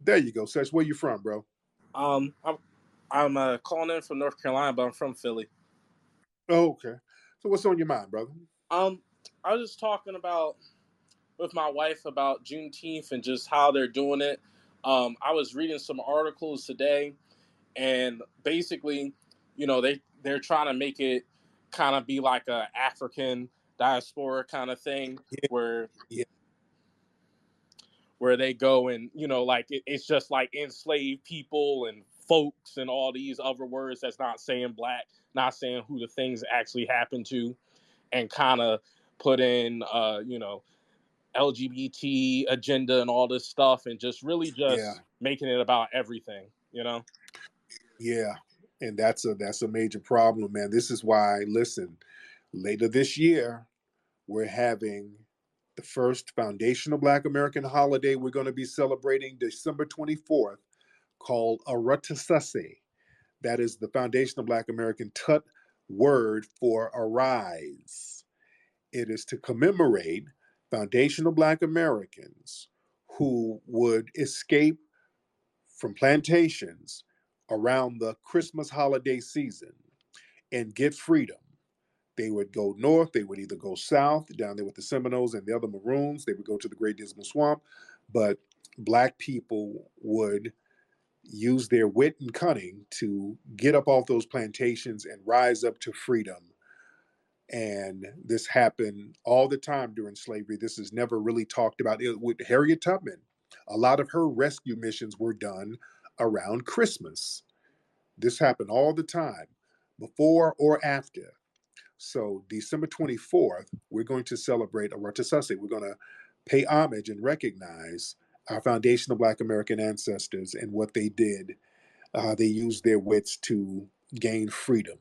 There you go, Sesh. Where you from, bro? I'm calling in from North Carolina, but I'm from Philly. Oh, okay. So what's on your mind, brother? I was just talking about with my wife about Juneteenth and just how they're doing it. I was reading some articles today, and basically, they're trying to make it kind of be like a African diaspora kind of thing, Yeah, where yeah, they go and like it's just like enslaved people and folks and all these other words that's not saying black, not saying who the things actually happen to, and kind of put in LGBT agenda and all this stuff, and just really yeah, just making it about everything. yeah. And that's a major problem, man. This is why, listen, later this year, we're having the first foundational Black American holiday we're going to be celebrating December 24th called Aratasase. That is the foundational Black American Tut word for arise. It is to commemorate foundational Black Americans who would escape from plantations around the Christmas holiday season and get freedom. They would go north, they would either go south, down there with the Seminoles and the other Maroons, they would go to the Great Dismal Swamp, but Black people would use their wit and cunning to get up off those plantations and rise up to freedom. And this happened all the time during slavery. This is never really talked about. With Harriet Tubman, a lot of her rescue missions were done around Christmas. This happened all the time, before or after. So December 24th, we're going to celebrate Aratasase. We're going to pay homage and recognize our foundational Black American ancestors and what they did. They used their wits to gain freedom.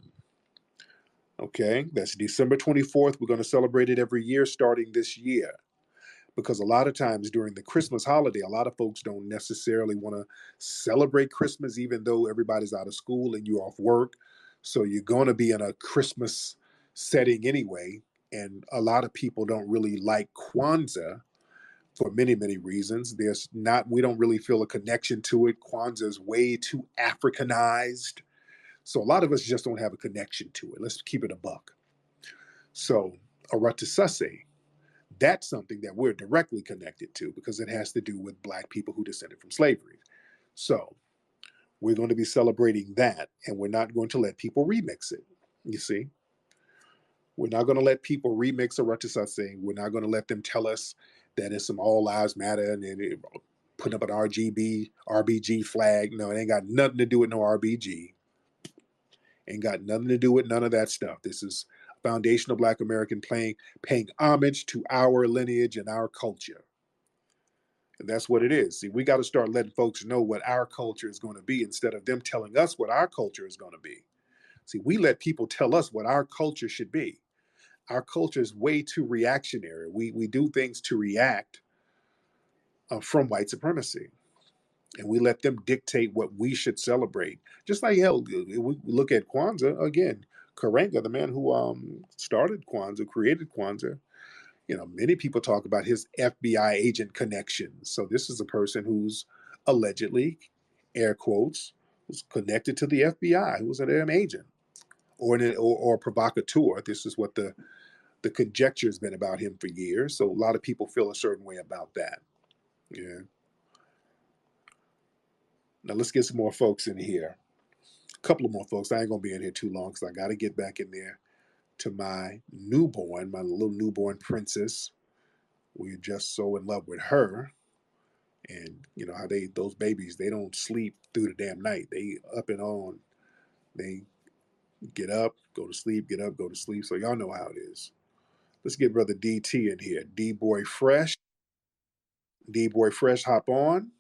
Okay, that's December 24th. We're going to celebrate it every year starting this year. Because a lot of times during the Christmas holiday, a lot of folks don't necessarily want to celebrate Christmas, even though everybody's out of school and you're off work. So you're going to be in a Christmas setting anyway. And a lot of people don't really like Kwanzaa for many, many reasons. We don't really feel a connection to it. Kwanzaa is way too Africanized. So a lot of us just don't have a connection to it. Let's keep it a buck. So Aratasase, that's something that we're directly connected to because it has to do with Black people who descended from slavery. So we're going to be celebrating that, and we're not going to let people remix it. You see, we're not going to let people remix Aratasase. We're not going to let them tell us that it's some all lives matter and putting up an RBG flag. No, it ain't got nothing to do with no RBG. Ain't got nothing to do with none of that stuff. This is foundational Black American paying homage to our lineage and our culture. And that's what it is. See, we got to start letting folks know what our culture is going to be instead of them telling us what our culture is going to be. See, we let people tell us what our culture should be. Our culture is way too reactionary. We do things to react from white supremacy. And we let them dictate what we should celebrate. Just like hell, we look at Kwanzaa again. Karenga, the man who started Kwanzaa, created Kwanzaa, many people talk about his FBI agent connections. So this is a person who's allegedly, air quotes, was connected to the FBI, who was an agent or a provocateur. This is what the the conjecture has been about him for years. So a lot of people feel a certain way about that. Yeah. Now let's get some more folks in here. A couple of more folks. I ain't gonna be in here too long because I got to get back in there to my newborn, my little newborn princess. We're just so in love with her. And you know how those babies, they don't sleep through the damn night. They up and on. They get up, go to sleep, get up, go to sleep. So y'all know how it is. Let's get brother DT in here. D boy fresh. D boy fresh, hop on.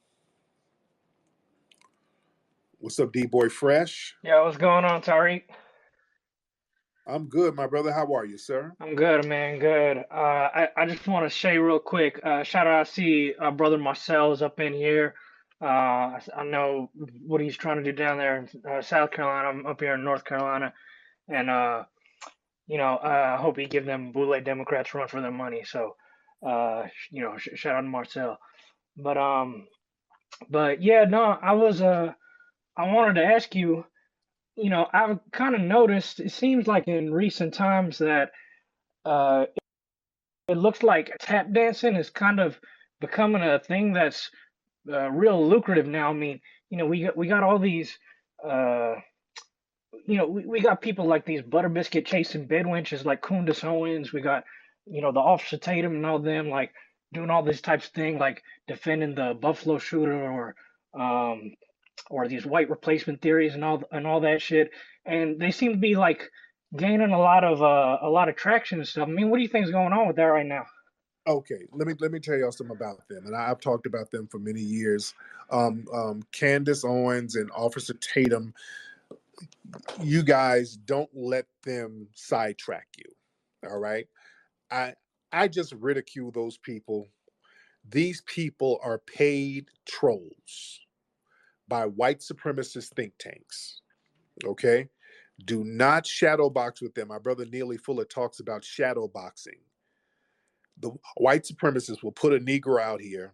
What's up, D boy fresh? Yeah, what's going on, Tariq? I'm good, my brother. How are you, sir? I'm good, man. Good. I just want to say real quick, shout out. I see brother Marcel's up in here. I know what he's trying to do down there in South Carolina. I'm up here in North Carolina, and I hope he give them bootleg Democrats run for their money. So, shout out to Marcel. But yeah, no, I wanted to ask you. I've kind of noticed. It seems like in recent times that uh, it looks like tap dancing is kind of becoming a thing that's real lucrative now. I mean, we got all these, uh, we got people like these butter biscuit chasing bed wenches like Kundus Owens. We got, the Officer Tatum and all them like doing all this types of thing, like defending the Buffalo shooter um, or these white replacement theories and all that shit. And they seem to be like gaining a lot of traction and stuff. I mean, what do you think is going on with that right now? Okay, let me tell y'all something about them, and I've talked about them for many years. Candace Owens and Officer Tatum, you guys don't let them sidetrack you. All right, I I just ridicule those people. These people are paid trolls by white supremacist think tanks. Okay, do not shadow box with them. My brother Neely Fuller talks about shadow boxing. The white supremacists will put a Negro out here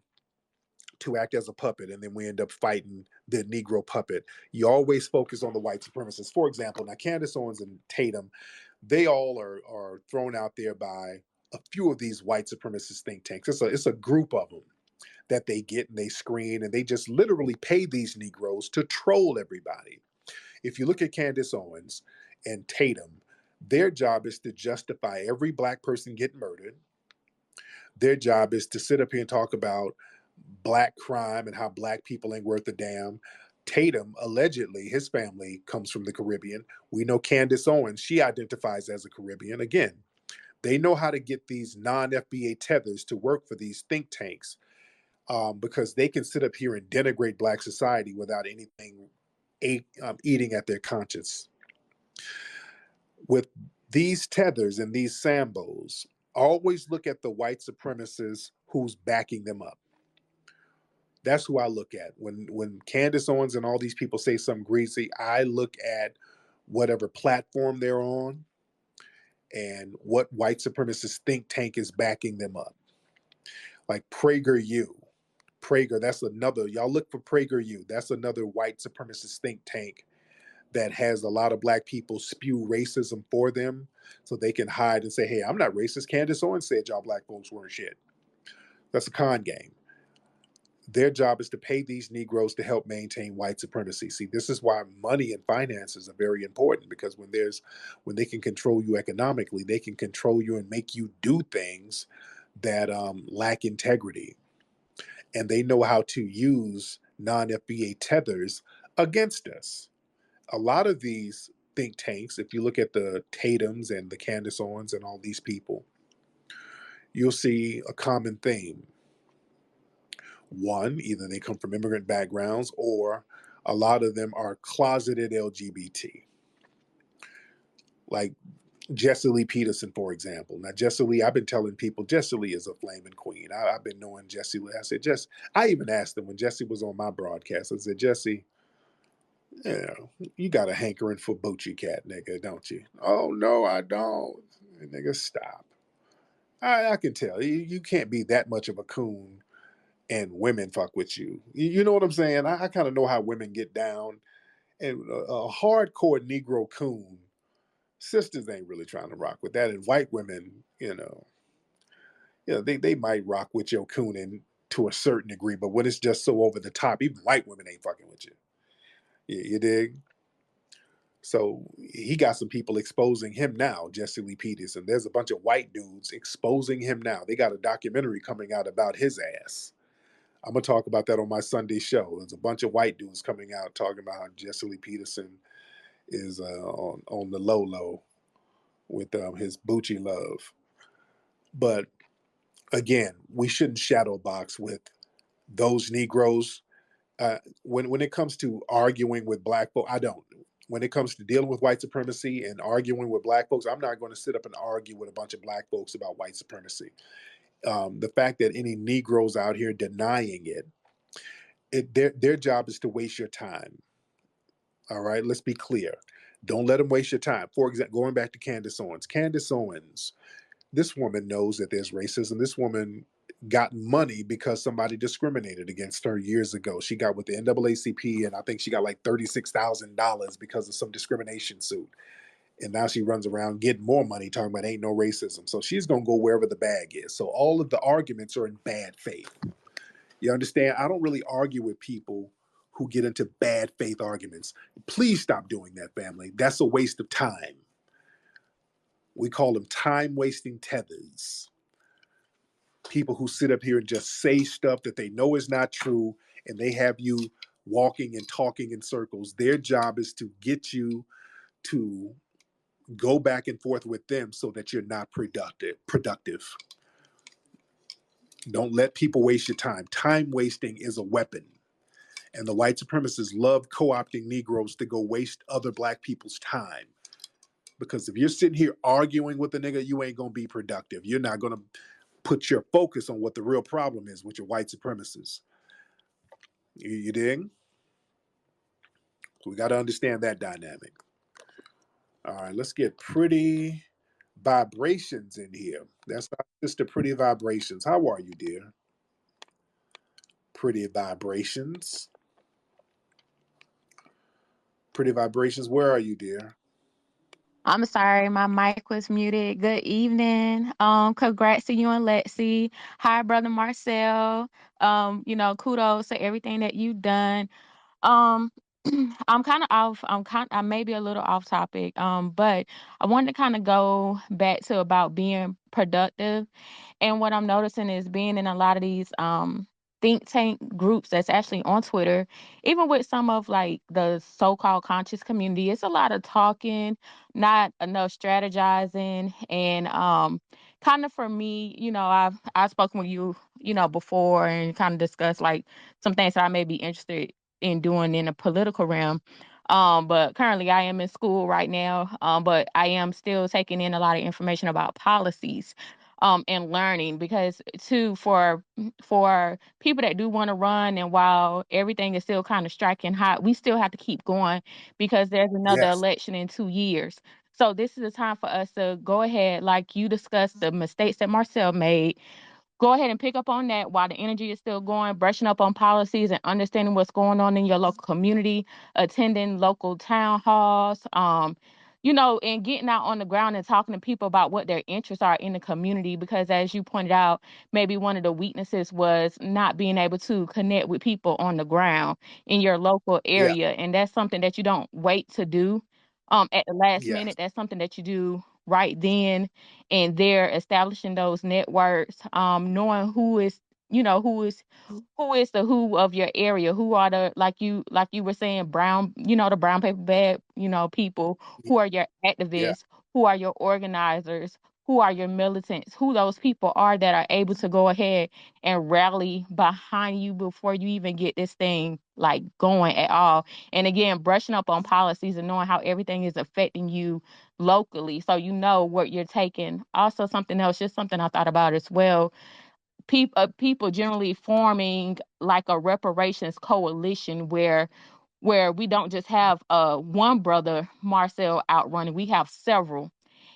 to act as a puppet, and then we end up fighting the Negro puppet. You always focus on the white supremacists. For example, now Candace Owens and Tatum, they all are thrown out there by a few of these white supremacist think tanks. It's a group of them that they get and they screen, and they just literally pay these Negroes to troll everybody. If you look at Candace Owens and Tatum, their job is to justify every black person getting murdered. Their job is to sit up here and talk about black crime and how black people ain't worth a damn. Tatum, allegedly, his family comes from the Caribbean. We know Candace Owens, she identifies as a Caribbean. Again, they know how to get these non FBA tethers to work for these think tanks because they can sit up here and denigrate black society without anything eating at their conscience. With these tethers and these Sambos, always look at the white supremacists who's backing them up. That's who I look at. When Candace Owens and all these people say something greasy, I look at whatever platform they're on and what white supremacist think tank is backing them up. Like PragerU. Prager, that's another, y'all look for PragerU. That's another white supremacist think tank that has a lot of black people spew racism for them so they can hide and say, hey, I'm not racist. Candace Owens said y'all black folks weren't shit. That's a con game. Their job is to pay these Negroes to help maintain white supremacy. See, this is why money and finances are very important, because when they can control you economically, they can control you and make you do things that lack integrity. And they know how to use non-FBA tethers against us. A lot of these think tanks, if you look at the Tatums and the Candace Owens and all these people, you'll see a common theme. One, either they come from immigrant backgrounds or a lot of them are closeted LGBT. Like Jesse Lee Peterson, for example. Now, Jesse Lee, I've been telling people Jesse Lee is a flaming queen. I've been knowing Jesse Lee. I said, I even asked him when Jesse was on my broadcast, I said, Jesse, you got a hankering for Boochie Cat, nigga, don't you? Oh, no, I don't. Nigga, stop. I can tell. You can't be that much of a coon and women fuck with you. You know what I'm saying? I kind of know how women get down. And a hardcore Negro coon Sisters ain't really trying to rock with that. And white women, they might rock with your cooning to a certain degree, but when it's just so over the top, even white women ain't fucking with you. You dig? So he got some people exposing him now, Jesse Lee Peterson. There's a bunch of white dudes exposing him now. They got a documentary coming out about his ass. I'm gonna talk about that on my Sunday show. There's a bunch of white dudes coming out talking about how Jesse Lee Peterson is on the low with his Bucci love. But again, we shouldn't shadow box with those Negroes. When it comes to arguing with black folks, I don't. When it comes to dealing with white supremacy and arguing with black folks, I'm not going to sit up and argue with a bunch of black folks about white supremacy. The fact that any Negroes out here denying their job is to waste your time. All right, let's be clear. Don't let them waste your time. For example, going back to Candace Owens. Candace Owens, this woman knows that there's racism. This woman got money because somebody discriminated against her years ago. She got with the NAACP, and I think she got like $36,000 because of some discrimination suit. And now she runs around getting more money talking about ain't no racism. So she's going to go wherever the bag is. So all of the arguments are in bad faith. You understand? I don't really argue with people who get into bad faith arguments. Please stop doing that, family. That's a waste of time. We call them time-wasting tethers. People who sit up here and just say stuff that they know is not true, and they have you walking and talking in circles. Their job is to get you to go back and forth with them so that you're not productive. Don't let people waste your time. Time wasting is a weapon. And the white supremacists love co-opting Negroes to go waste other black people's time. Because if you're sitting here arguing with a nigga, you ain't going to be productive. You're not going to put your focus on what the real problem is with your white supremacists. You dig? So we got to understand that dynamic. All right, let's get Pretty Vibrations in here. That's our sister, Pretty Vibrations. How are you, dear? Pretty Vibrations. Pretty Vibrations, where are you, dear? I'm sorry, my mic was muted. Good evening. Congrats to you and Lexi. Hi, brother Marcel. Kudos to everything that you've done. Um, I'm kind of off. I may be a little off topic. But I wanted to kind of go back to about being productive. And what I'm noticing is being in a lot of these think tank groups that's actually on Twitter, even with some of like the so-called conscious community, it's a lot of talking, not enough strategizing, and kind of for me, I've spoken with you, before and kind of discussed like some things that I may be interested in doing in a political realm. But currently I am in school right now. But I am still taking in a lot of information about policies and learning because too for people that do want to run, and while everything is still kind of striking hot, we still have to keep going because there's another Yes. election in 2 years. So this is the time for us to go ahead, like you discussed the mistakes that Marcel made, go ahead and pick up on that while the energy is still going, brushing up on policies and understanding what's going on in your local community, attending local town halls, and getting out on the ground and talking to people about what their interests are in the community. Because as you pointed out, maybe one of the weaknesses was not being able to connect with people on the ground in your local Yeah. area. And that's something that you don't wait to do at the last Yes. minute. That's something that you do right then and there, establishing those networks, knowing who is the who of your area, who are the, like you were saying, brown, the brown paper bag, people, who are your Yeah. activists, who are your organizers, who are your militants, who those people are that are able to go ahead and rally behind you before you even get this thing like going at all. And again, brushing up on policies and knowing how everything is affecting you locally, so you know what you're taking. Also, something else, just something I thought about as well, people generally forming like a reparations coalition where we don't just have one brother Marcel out running, we have several,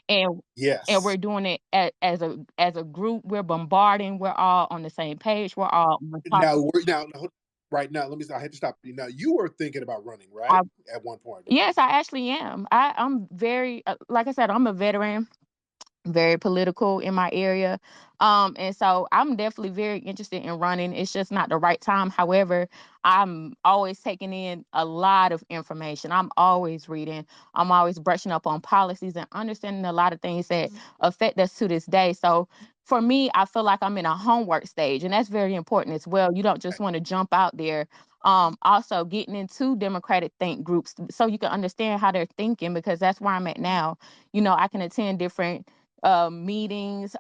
and Yes. we're doing it as a group. We're bombarding, we're all on the same page, we're all on top. Now, Right now, I had to stop you. Now, you were thinking about running, I, right? At one point, right? yes, I actually am. I'm very, like I said, I'm a veteran, very political in my area. And so I'm definitely very interested in running. It's just not the right time. However, I'm always taking in a lot of information. I'm always reading. I'm always brushing up on policies and understanding a lot of things that affect us to this day. So for me, I feel like I'm in a homework stage, and that's very important as well. You don't just want to jump out there. Also getting into democratic think groups so you can understand how they're thinking, because that's where I'm at now. I can attend different meetings,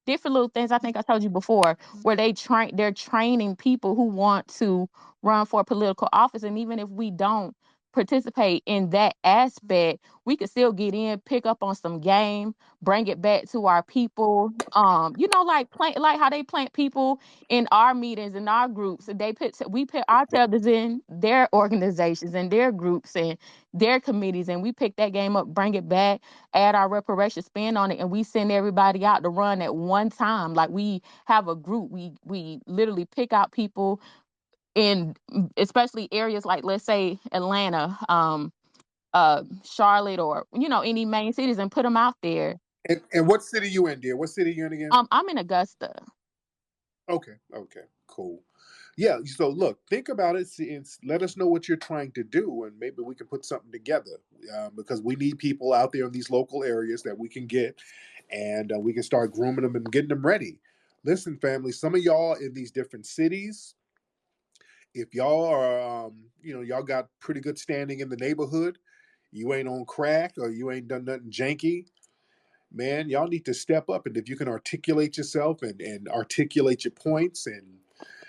different little things. I think I told you before, where they're training people who want to run for political office. And even if we don't participate in that aspect, we could still get in, pick up on some game, bring it back to our people. Like like how they plant people in our meetings, in our groups. And we put ourselves in their organizations and their groups and their committees, and we pick that game up, bring it back, add our reparation spin on it, and we send everybody out to run at one time. Like, we have a group. We literally pick out people in, especially areas like, let's say, Atlanta, Charlotte, or any main cities, and put them out there. And what city you in, dear? What city you in again? I'm in Augusta. Okay, cool. Yeah, so look, think about it, see, and let us know what you're trying to do, and maybe we can put something together, because we need people out there in these local areas that we can get, and we can start grooming them and getting them ready. Listen, family, some of y'all in these different cities, if y'all are, y'all got pretty good standing in the neighborhood, you ain't on crack or you ain't done nothing janky, man, y'all need to step up. And if you can articulate yourself and articulate your points, and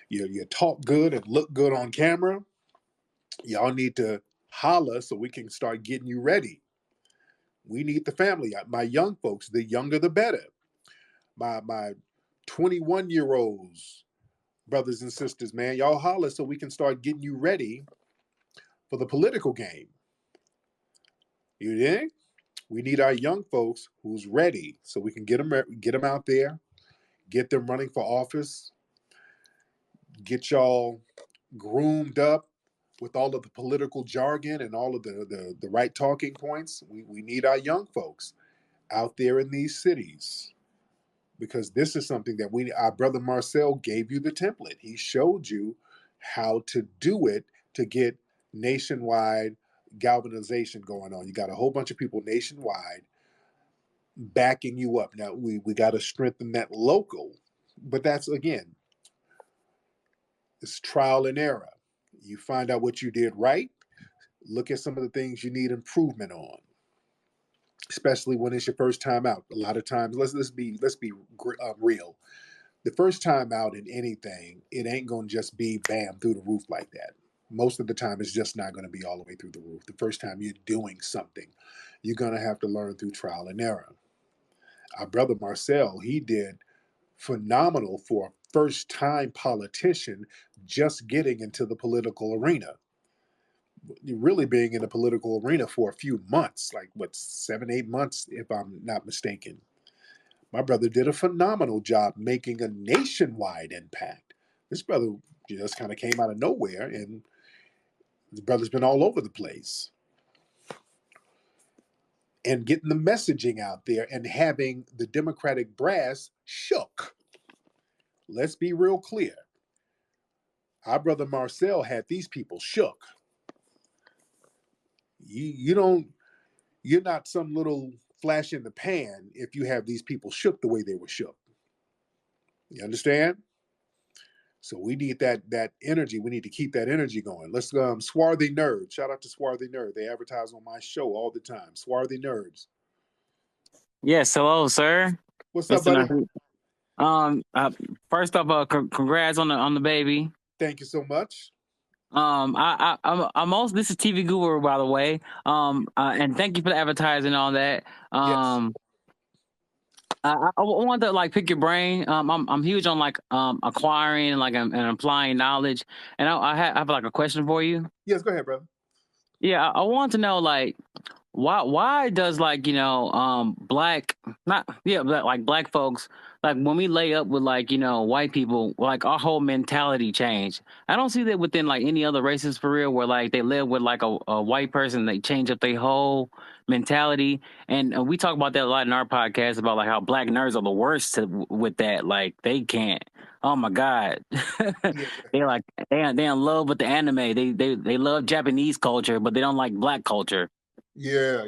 you talk good and look good on camera, y'all need to holler so we can start getting you ready. We need the family. My young folks, the younger the better. My 21-year-olds, brothers and sisters, man, y'all holler so we can start getting you ready for the political game. You dig? We need our young folks who's ready so we can get them out there, get them running for office, get y'all groomed up with all of the political jargon and all of the right talking points. We need our young folks out there in these cities, because this is something that our brother Marcel gave you the template. He showed you how to do it to get nationwide galvanization going on. You got a whole bunch of people nationwide backing you up. Now we got to strengthen that local, but that's, again, it's trial and error. You find out what you did right, look at some of the things you need improvement on, especially when it's your first time out. A lot of times, let's be real. The first time out in anything, it ain't gonna just be bam through the roof like that. Most of the time, it's just not going to be all the way through the roof. The first time you're doing something, you're going to have to learn through trial and error. Our brother Marcel, he did phenomenal for a first time politician just getting into the political arena. Really being in the political arena for a few months, like what, 7, 8 months, if I'm not mistaken. My brother did a phenomenal job making a nationwide impact. This brother just kind of came out of nowhere, and his brother's been all over the place. And getting the messaging out there and having the Democratic brass shook. Let's be real clear. Our brother Marcel had these people shook. You're not some little flash in the pan if you have these people shook the way they were shook. You understand? So we need that energy. We need to keep that energy going. Let's Swarthy Nerd. Shout out to Swarthy Nerd. They advertise on my show all the time. Swarthy Nerds. Yes, hello, sir. What's up, Listen, buddy? first off, congrats on the baby. Thank you so much. I'm also, this is TV Guru, by the way. And thank you for the advertising and all that. Yes. I want to pick your brain. I'm huge on acquiring and and applying knowledge. And I have a question for you. Yes, go ahead, brother. Yeah, I want to know why does like black like black folks, like when we lay up with like white people, like our whole mentality change. I don't see that within like any other races for real, where like they live with like a white person, they change up their whole mentality. And we talk about that a lot in our podcast about like how black nerds are the worst with that. Like they can't. Oh my god, Yeah, they like they in love with the anime. They love Japanese culture, but they don't like black culture. yeah.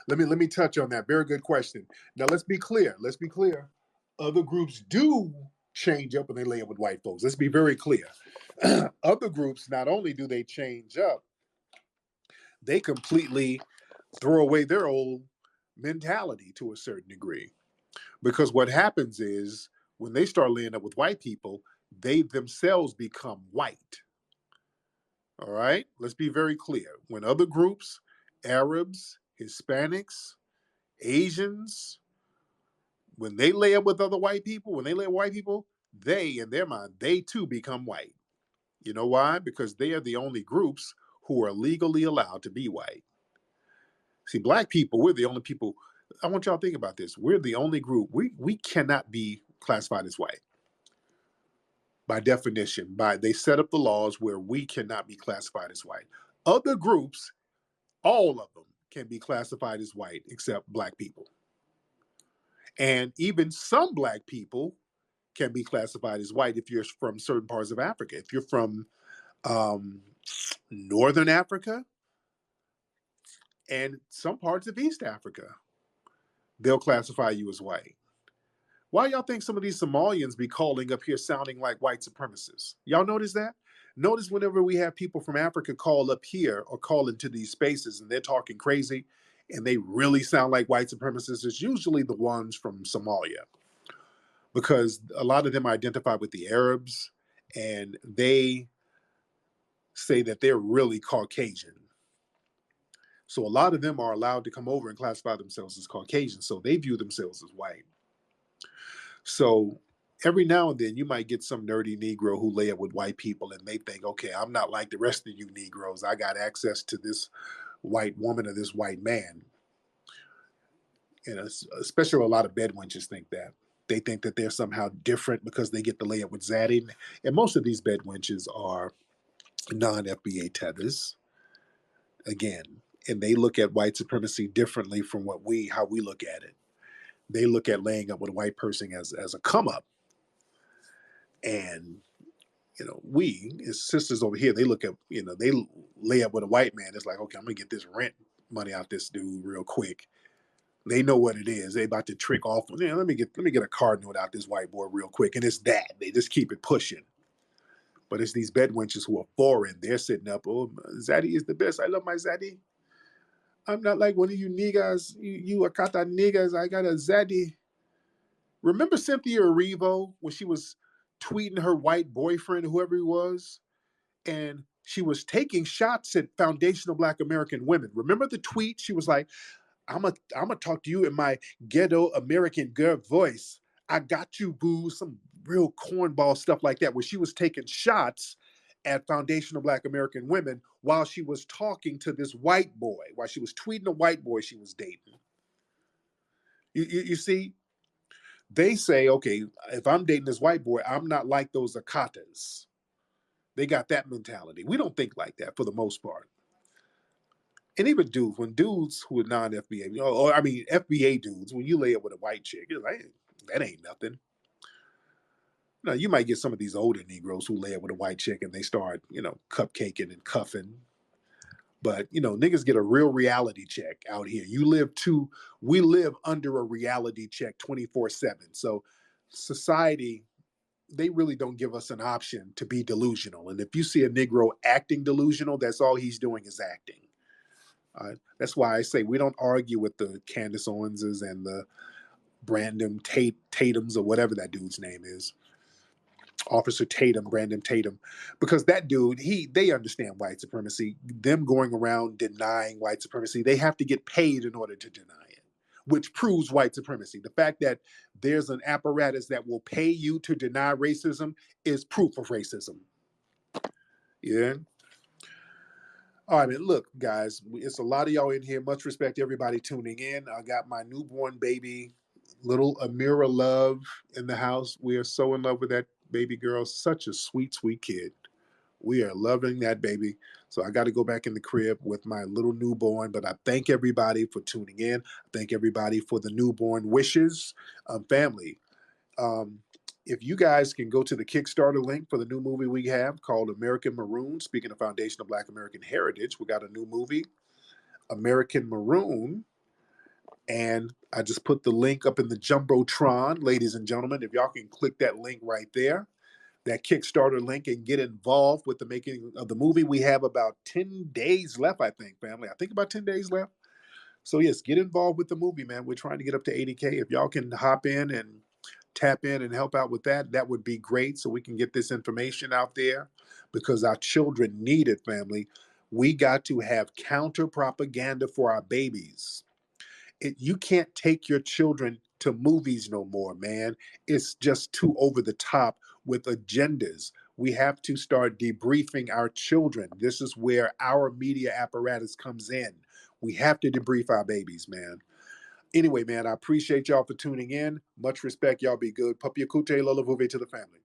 Let me touch on that. Very good question. Now let's be clear. Other groups do change up when they lay up with white folks. Let's be very clear. Other groups, not only do they change up, they completely throw away their old mentality to a certain degree. Because what happens is when they start laying up with white people, they themselves become white. All right? Let's be very clear. When other groups, Arabs, Hispanics, Asians, when they lay up with other white people, they, in their mind, they too become white. You know why? Because they are the only groups who are legally allowed to be white. See, black people, we're the only people. I want y'all to think about this. We're the only group. We cannot be classified as white by definition. They set up the laws where we cannot be classified as white. Other groups, all of them, can be classified as white except black people. And even some black people can be classified as white if you're from certain parts of Africa. If you're from Northern Africa and some parts of East Africa, they'll classify you as white. Why y'all think some of these Somalians be calling up here sounding like white supremacists? Y'all notice that? Notice whenever we have people from Africa call up here or call into these spaces and they're talking crazy and they really sound like white supremacists, it's usually the ones from Somalia, because a lot of them identify with the Arabs and they say that they're really Caucasian. So a lot of them are allowed to come over and classify themselves as Caucasian. So they view themselves as white. So every now and then you might get some nerdy Negro who lay up with white people and they think, okay, I'm not like the rest of you Negroes. I got access to this white woman or this white man. And especially a lot of bedwenches think that. They think that they're somehow different because they get to lay up with Zaddy. And most of these bedwenches are non-FBA tethers, again. And they look at white supremacy differently from how we look at it. They look at laying up with a white person as a come up. And we as sisters over here, they look at, they lay up with a white man. It's like, okay, I'm gonna get this rent money out this dude real quick. They know what it is. They about to trick off. Let me get a card note out this white boy real quick, and it's that. They just keep it pushing. But it's these bedwenches who are foreign. They're sitting up. Oh, Zaddy is the best. I love my Zaddy. I'm not like one of you niggas. You Akata niggas. I got a Zaddy. Remember Cynthia Erivo when she was tweeting her white boyfriend, whoever he was, and she was taking shots at foundational Black American women. Remember the tweet? She was like, I'm a talk to you in my ghetto American girl voice. I got you, boo. Some real cornball stuff like that, where she was taking shots at foundational Black American women while she was talking to this white boy, while she was tweeting a white boy she was dating. You see, they say, okay, if I'm dating this white boy, I'm not like those Akatas. They got that mentality. We don't think like that for the most part. And even dudes who are non-FBA, FBA dudes, when you lay up with a white chick, you're like, that ain't nothing. Now, you might get some of these older Negroes who lay up with a white chick and they start, cupcaking and cuffing. But, niggas get a real reality check out here. We live under a reality check 24/7. So society, they really don't give us an option to be delusional. And if you see a Negro acting delusional, that's all he's doing is acting. That's why I say we don't argue with the Candace Owenses and the Brandon Tatums or whatever that dude's name is. Officer Tatum, Brandon Tatum, because that dude, they understand white supremacy. Them going around denying white supremacy, they have to get paid in order to deny it, which proves white supremacy. The fact that there's an apparatus that will pay you to deny racism is proof of racism. Yeah. All right, man. Look, guys, it's a lot of y'all in here. Much respect to everybody tuning in. I got my newborn baby, little Amira Love, in the house. We are so in love with that baby girl. Such a sweet, sweet kid. We are loving that baby. So I got to go back in the crib with my little newborn. But I thank everybody for tuning in. I thank everybody for the newborn wishes. Family, um, if you guys can go to the Kickstarter link for the new movie we have called American Maroon, speaking of Foundation of Black American Heritage, we got a new movie, American Maroon. And I just put the link up in the Jumbotron, ladies and gentlemen. If y'all can click that link right there, that Kickstarter link, and get involved with the making of the movie. We have about 10 days left, I think, family. I think about 10 days left. So, yes, get involved with the movie, man. We're trying to get up to 80K. If y'all can hop in and tap in and help out with that, that would be great so we can get this information out there because our children need it, family. We got to have counter propaganda for our babies. You can't take your children to movies no more, man. It's just too over the top with agendas. We have to start debriefing our children. This is where our media apparatus comes in. We have to debrief our babies, man. Anyway, man, I appreciate y'all for tuning in. Much respect. Y'all be good. Papi Akute, Lola Vuve to the family.